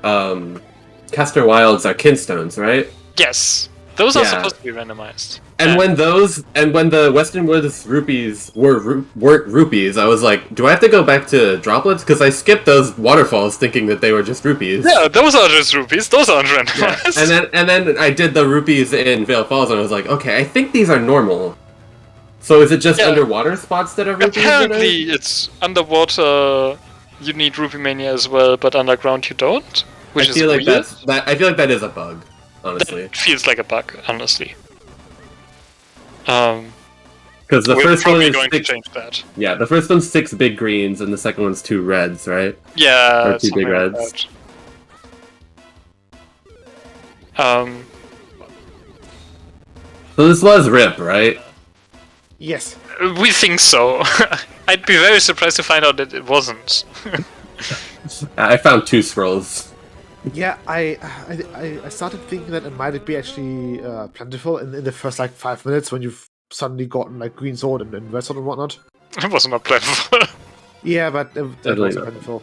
Castor Wilds are kinstones, right? Yes, those are Yeah. supposed to be randomized. And when the Western Woods rupees weren't rupees, I was like, do I have to go back to droplets? Because I skipped those waterfalls thinking that they were just rupees. Yeah, those are just rupees. Those aren't Yeah. randomized. And then I did the rupees in Vale Falls, and I was like, okay, I think these are normal. So is it just Yeah. underwater spots that are rupees? Apparently, it's underwater. You need Rupee Mania as well, but underground you don't. Which I is feel like weird. I feel like that is a bug, honestly. That feels like a bug, honestly. Because the We're first one probably is going to 6, change that. yeah, the first one's 6 big greens, and the second one's 2 reds, right? Yeah, Or 2 big something like reds. that. So this was RIP, right? Yes. We think so. I'd be very surprised to find out that it wasn't. I found 2 scrolls. Yeah, I started thinking that it might be actually plentiful in the first like 5 minutes when you've suddenly gotten like green sword and red sword and whatnot. It was not plentiful. Yeah, but it Totally was not. plentiful.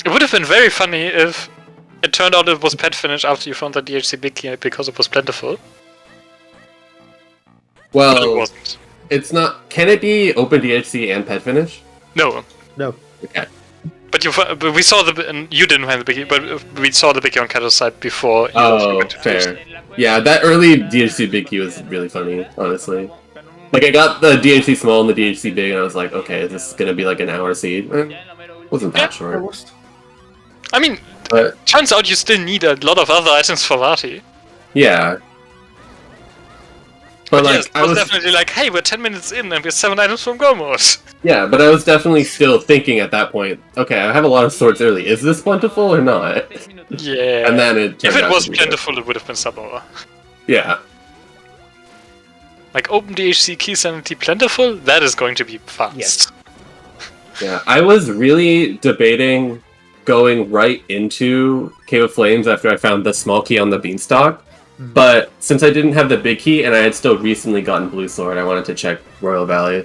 It would have been very funny if it turned out it was pet finish after you found the DHC big key because it was plentiful. But it Well, wasn't. it's not. Can it be open DHC and pet finish? No. No. Okay. But we saw and you didn't find the biggie, but we saw the biggie on Kato's side before you Oh, went to fair. Yeah, that early DHC big key was really funny, honestly. Like, I got the DHC small and the DHC big, and I was like, okay, is this gonna be like an hour seed? Wasn't that short. I mean, But turns out you still need a lot of other items for Vati. yeah. But like, yes, I was definitely like, hey, we're 10 minutes in and we're 7 items from Go mode. yeah, but I was definitely still thinking at that point, okay, I have a lot of swords early. Is this plentiful or not? Yeah. And then it turned if it out was to be plentiful, it would have been sub-hour. Yeah. Like, open DHC key sanity plentiful, that is going to be fast. Yes. Yeah, I was really debating going right into Cave of Flames after I found the small key on the beanstalk. But since I didn't have the big key and I had still recently gotten Blue Sword, I wanted to check Royal Valley.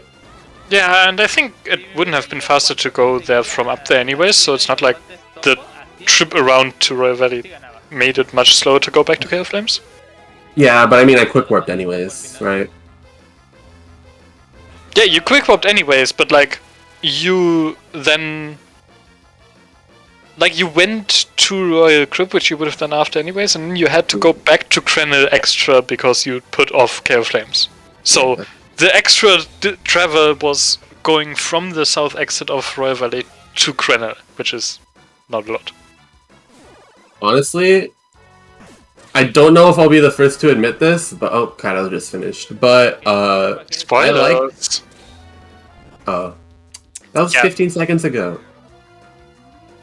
Yeah, and I think it wouldn't have been faster to go there from up there anyways, so it's not like the trip around to Royal Valley made it much slower to go back to Cave of Flames. Yeah, but I mean, I quick warped anyways, right? Yeah, you quick warped anyways, but like, you then... Like, you went to Royal Crypt, which you would have done after anyways, and then you had to go back to Krenel extra because you put off Cave of Flames. So, the extra travel was going from the south exit of Royal Valley to Krenel, which is not a lot. Honestly, I don't know if I'll be the first to admit this, but oh, Kato just finished. But Spoilers! Oh, that was Yeah. 15 seconds ago.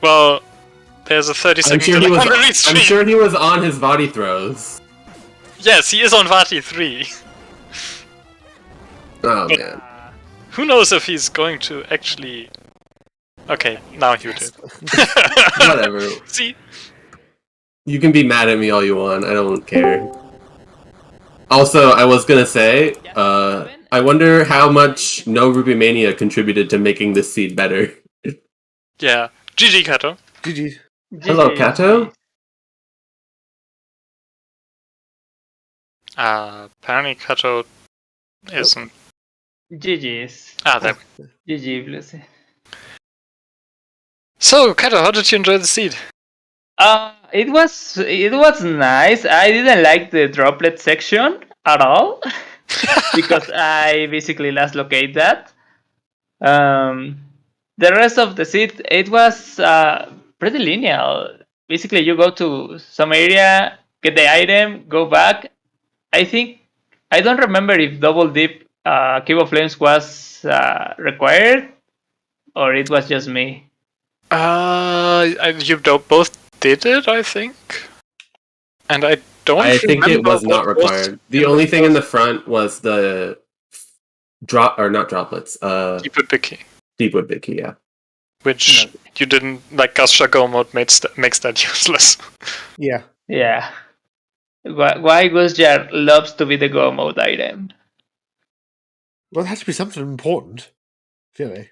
Well, there's a 30-second delay on the I'm restream. sure he was on his body throws. Yes, he is on Vati 3. Oh But- man. Who knows if he's going to actually... Okay, now you did. Whatever. See? You can be mad at me all you want. I don't care. Also, I was gonna say, I wonder how much No Ruby Mania contributed to making this seed better. Yeah. GG, Kato. GG. Hello, Kato. Apparently Kato isn't... GG's. there. GG, Lucy. So, Kato, how did you enjoy the seed? It was nice. I didn't like the droplet section at all because I basically last locate that. The rest of the seed, it was pretty linear. Basically, you go to some area, get the item, go back. I don't remember if double dip Cave of Flames was required or it was just me. You both did it, I think. And I don't I think it remember was not what required. The only thing in the front was the not droplets. Deepwood Big Key. Deepwood Big Key, yeah. Which you didn't, like, Gastra Go mode makes that useless. Yeah. Yeah. Why Gusjar loves to be the go mode item? Well, it has to be something important. Really.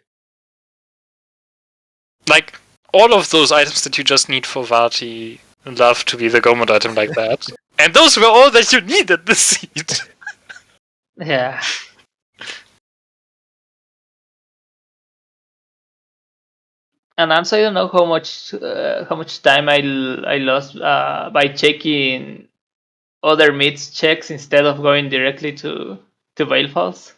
Like, all of those items that you just need for Vati love to be the go mode item like that. And those were all that you needed this seed. Yeah. And also, I don't know how much time I lost by checking other meets checks instead of going directly to Veil Falls.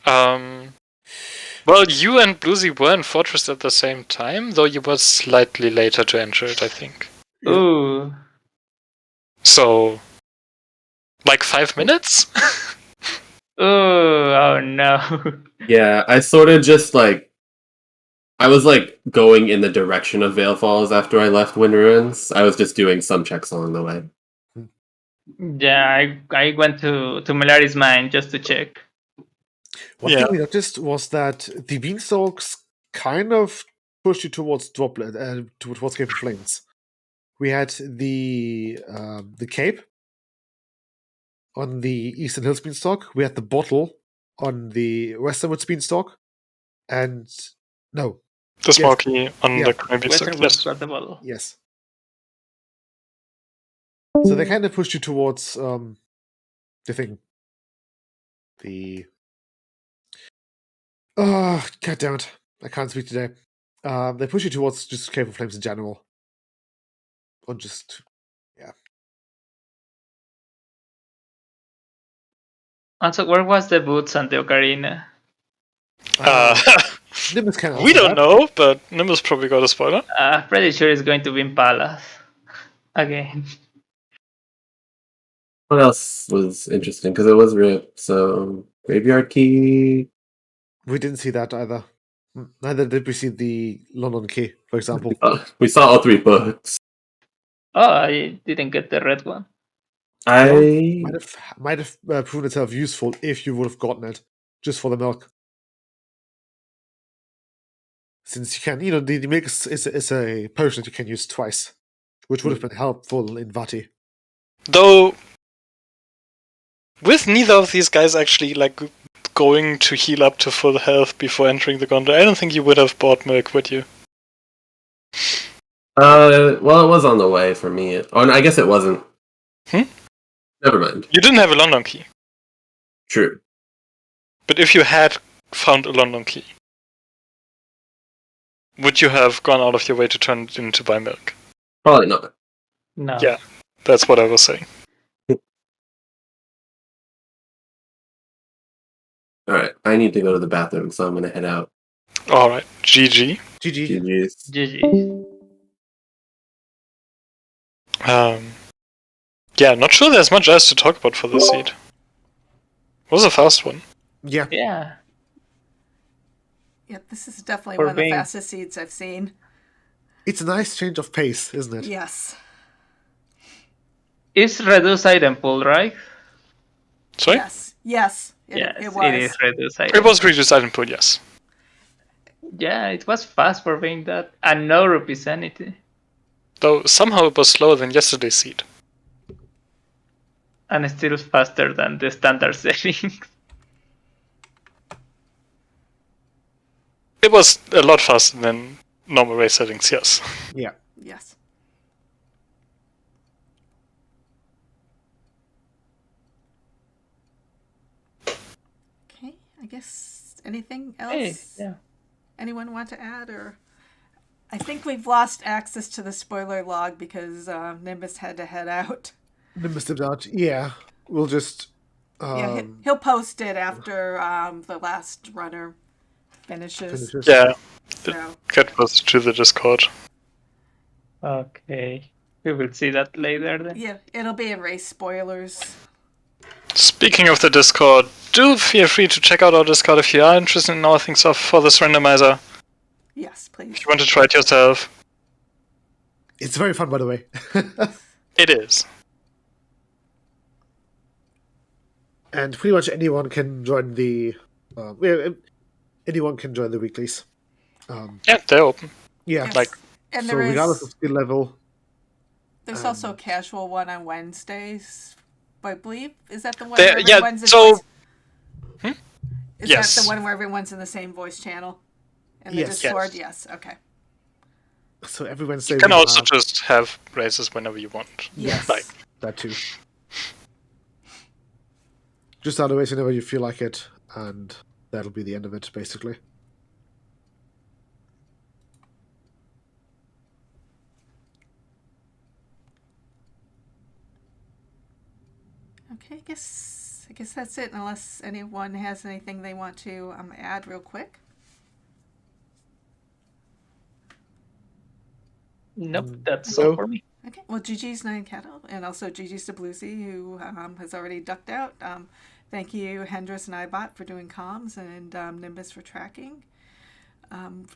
Well, you and Bluesy were in Fortress at the same time, though you were slightly later to enter it, I think. Ooh. So, like 5 minutes? Ooh, oh no. Yeah, I sort of just like I was like going in the direction of Veil Falls after I left Wind Ruins. I was just doing some checks along the way. Yeah, I went to Melari's mine just to check. One thing we noticed was that the beanstalks kind of pushed you towards Droplet, towards Cave of Flames. We had the cape on the Eastern Hills beanstalk. We had the bottle on the Western Woods beanstalk, and no, The small key on Yeah. the Cranberry Western Yes. was got the bottle. yes. So they kind of pushed you towards the thing. The God damn it! I can't speak today. They push you towards just Cave of Flames in general, or just Also, where was the boots and the ocarina? Nimbus can We answer don't that. know, but Nimbus probably got a spoiler. Pretty sure it's going to be in Palace again. What else was interesting? Because it was ripped. So graveyard key. We didn't see that either. Neither did we see the London key, for example. We saw all 3 books. Oh, I didn't get the red one. I Might have proven itself useful if you would have gotten it, just for the milk. Since you can, the milk is a potion that you can use twice, which would have been helpful in Vati. Though, with neither of these guys actually going to heal up to full health before entering the gondola, I don't think you would have bought milk, would you? well, it was on the way for me. Oh, I guess it wasn't. Never mind. You didn't have a London key. True. But if you had found a London key, would you have gone out of your way to turn it in to buy milk? Probably not. No. Yeah, that's what I was saying. Alright, I need to go to the bathroom, so I'm gonna head out. Alright, GG. GG. GG's. GG. Yeah, not sure there's much else to talk about for this seed. Was a fast one. Yeah. Yeah. Yep, this is definitely For one of the being- fastest seeds I've seen. It's a nice change of pace, isn't it? Yes. It's reduced item pool, right? Sorry? Yes. Yes. Yes, It was. it is reduced item. It was reduced item pool, yes. Yeah, it was fast for being that. And no rupee sanity. Though somehow it was slower than yesterday's seed. And still faster than the standard settings. It was a lot faster than normal race settings, yes. Yeah. Yes. Okay, I guess anything else? Hey, yeah. Anyone want to add, or I think we've lost access to the spoiler log because Nimbus had to head out. Nimbus dipped out. Yeah. We'll just. Yeah, he'll post it after the last runner finishes. finish this. Yeah, So get posted to the Discord. Okay. We will see that later then. yeah, it'll be in race spoilers. Speaking of the Discord, do feel free to check out our Discord if you are interested in our things for this randomizer. Yes, please. If you want to try it yourself, It's very fun, by the way. it is. And pretty much anyone can join the. Anyone can join the weeklies. Yeah, they're open. Yeah. Yes. like- and So there regardless of is skill level. there's also a casual one on Wednesdays. I believe is that the one There- where yeah, everyone's in so- voice? Hmm? Is Yes. that the one where everyone's in the same voice channel? In the Yes. Discord? Yes. Yes. Okay. So every Wednesday. You can we also have just have races whenever you want. Yes. Like, that too. Just out of ways whenever you feel like it, and that'll be the end of it, basically. Okay, I guess that's it. Unless anyone has anything they want to add real quick. Nope, that's So- all for me. Okay. Well, GG's Nine Cattle, and also GG's to Bluesy, who has already ducked out. Thank you, Hendris and iBot, for doing comms, and Nimbus for tracking.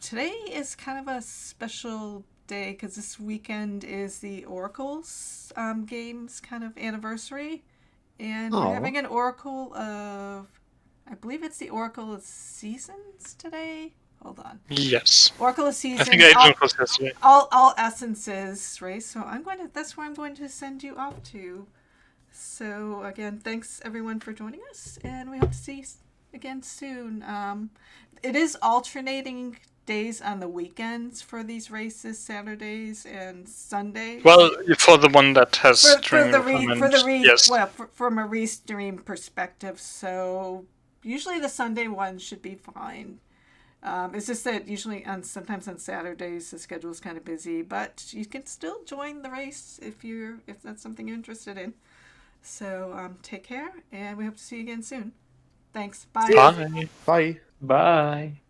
Today is kind of a special day because this weekend is the Oracle's games kind of anniversary, and Aw. we're having an Oracle of, I believe it's the Oracle of Seasons today. Hold on. yes. Oracle of I Seasons. think Adrian was yesterday. all essences, right? So that's where I'm going to send you off to. So again, thanks everyone for joining us, and we hope to see you again soon. It is alternating days on the weekends for these races, Saturdays and Sundays. Well, for the one that has for streaming the requirement, yes. well, from a restream perspective. So usually the Sunday one should be fine. It's just that usually sometimes on Saturdays the schedule is kind of busy, but you can still join the race if that's something you're interested in. So take care, and we hope to see you again soon. Thanks. Bye. See ya. Bye. Bye. Bye.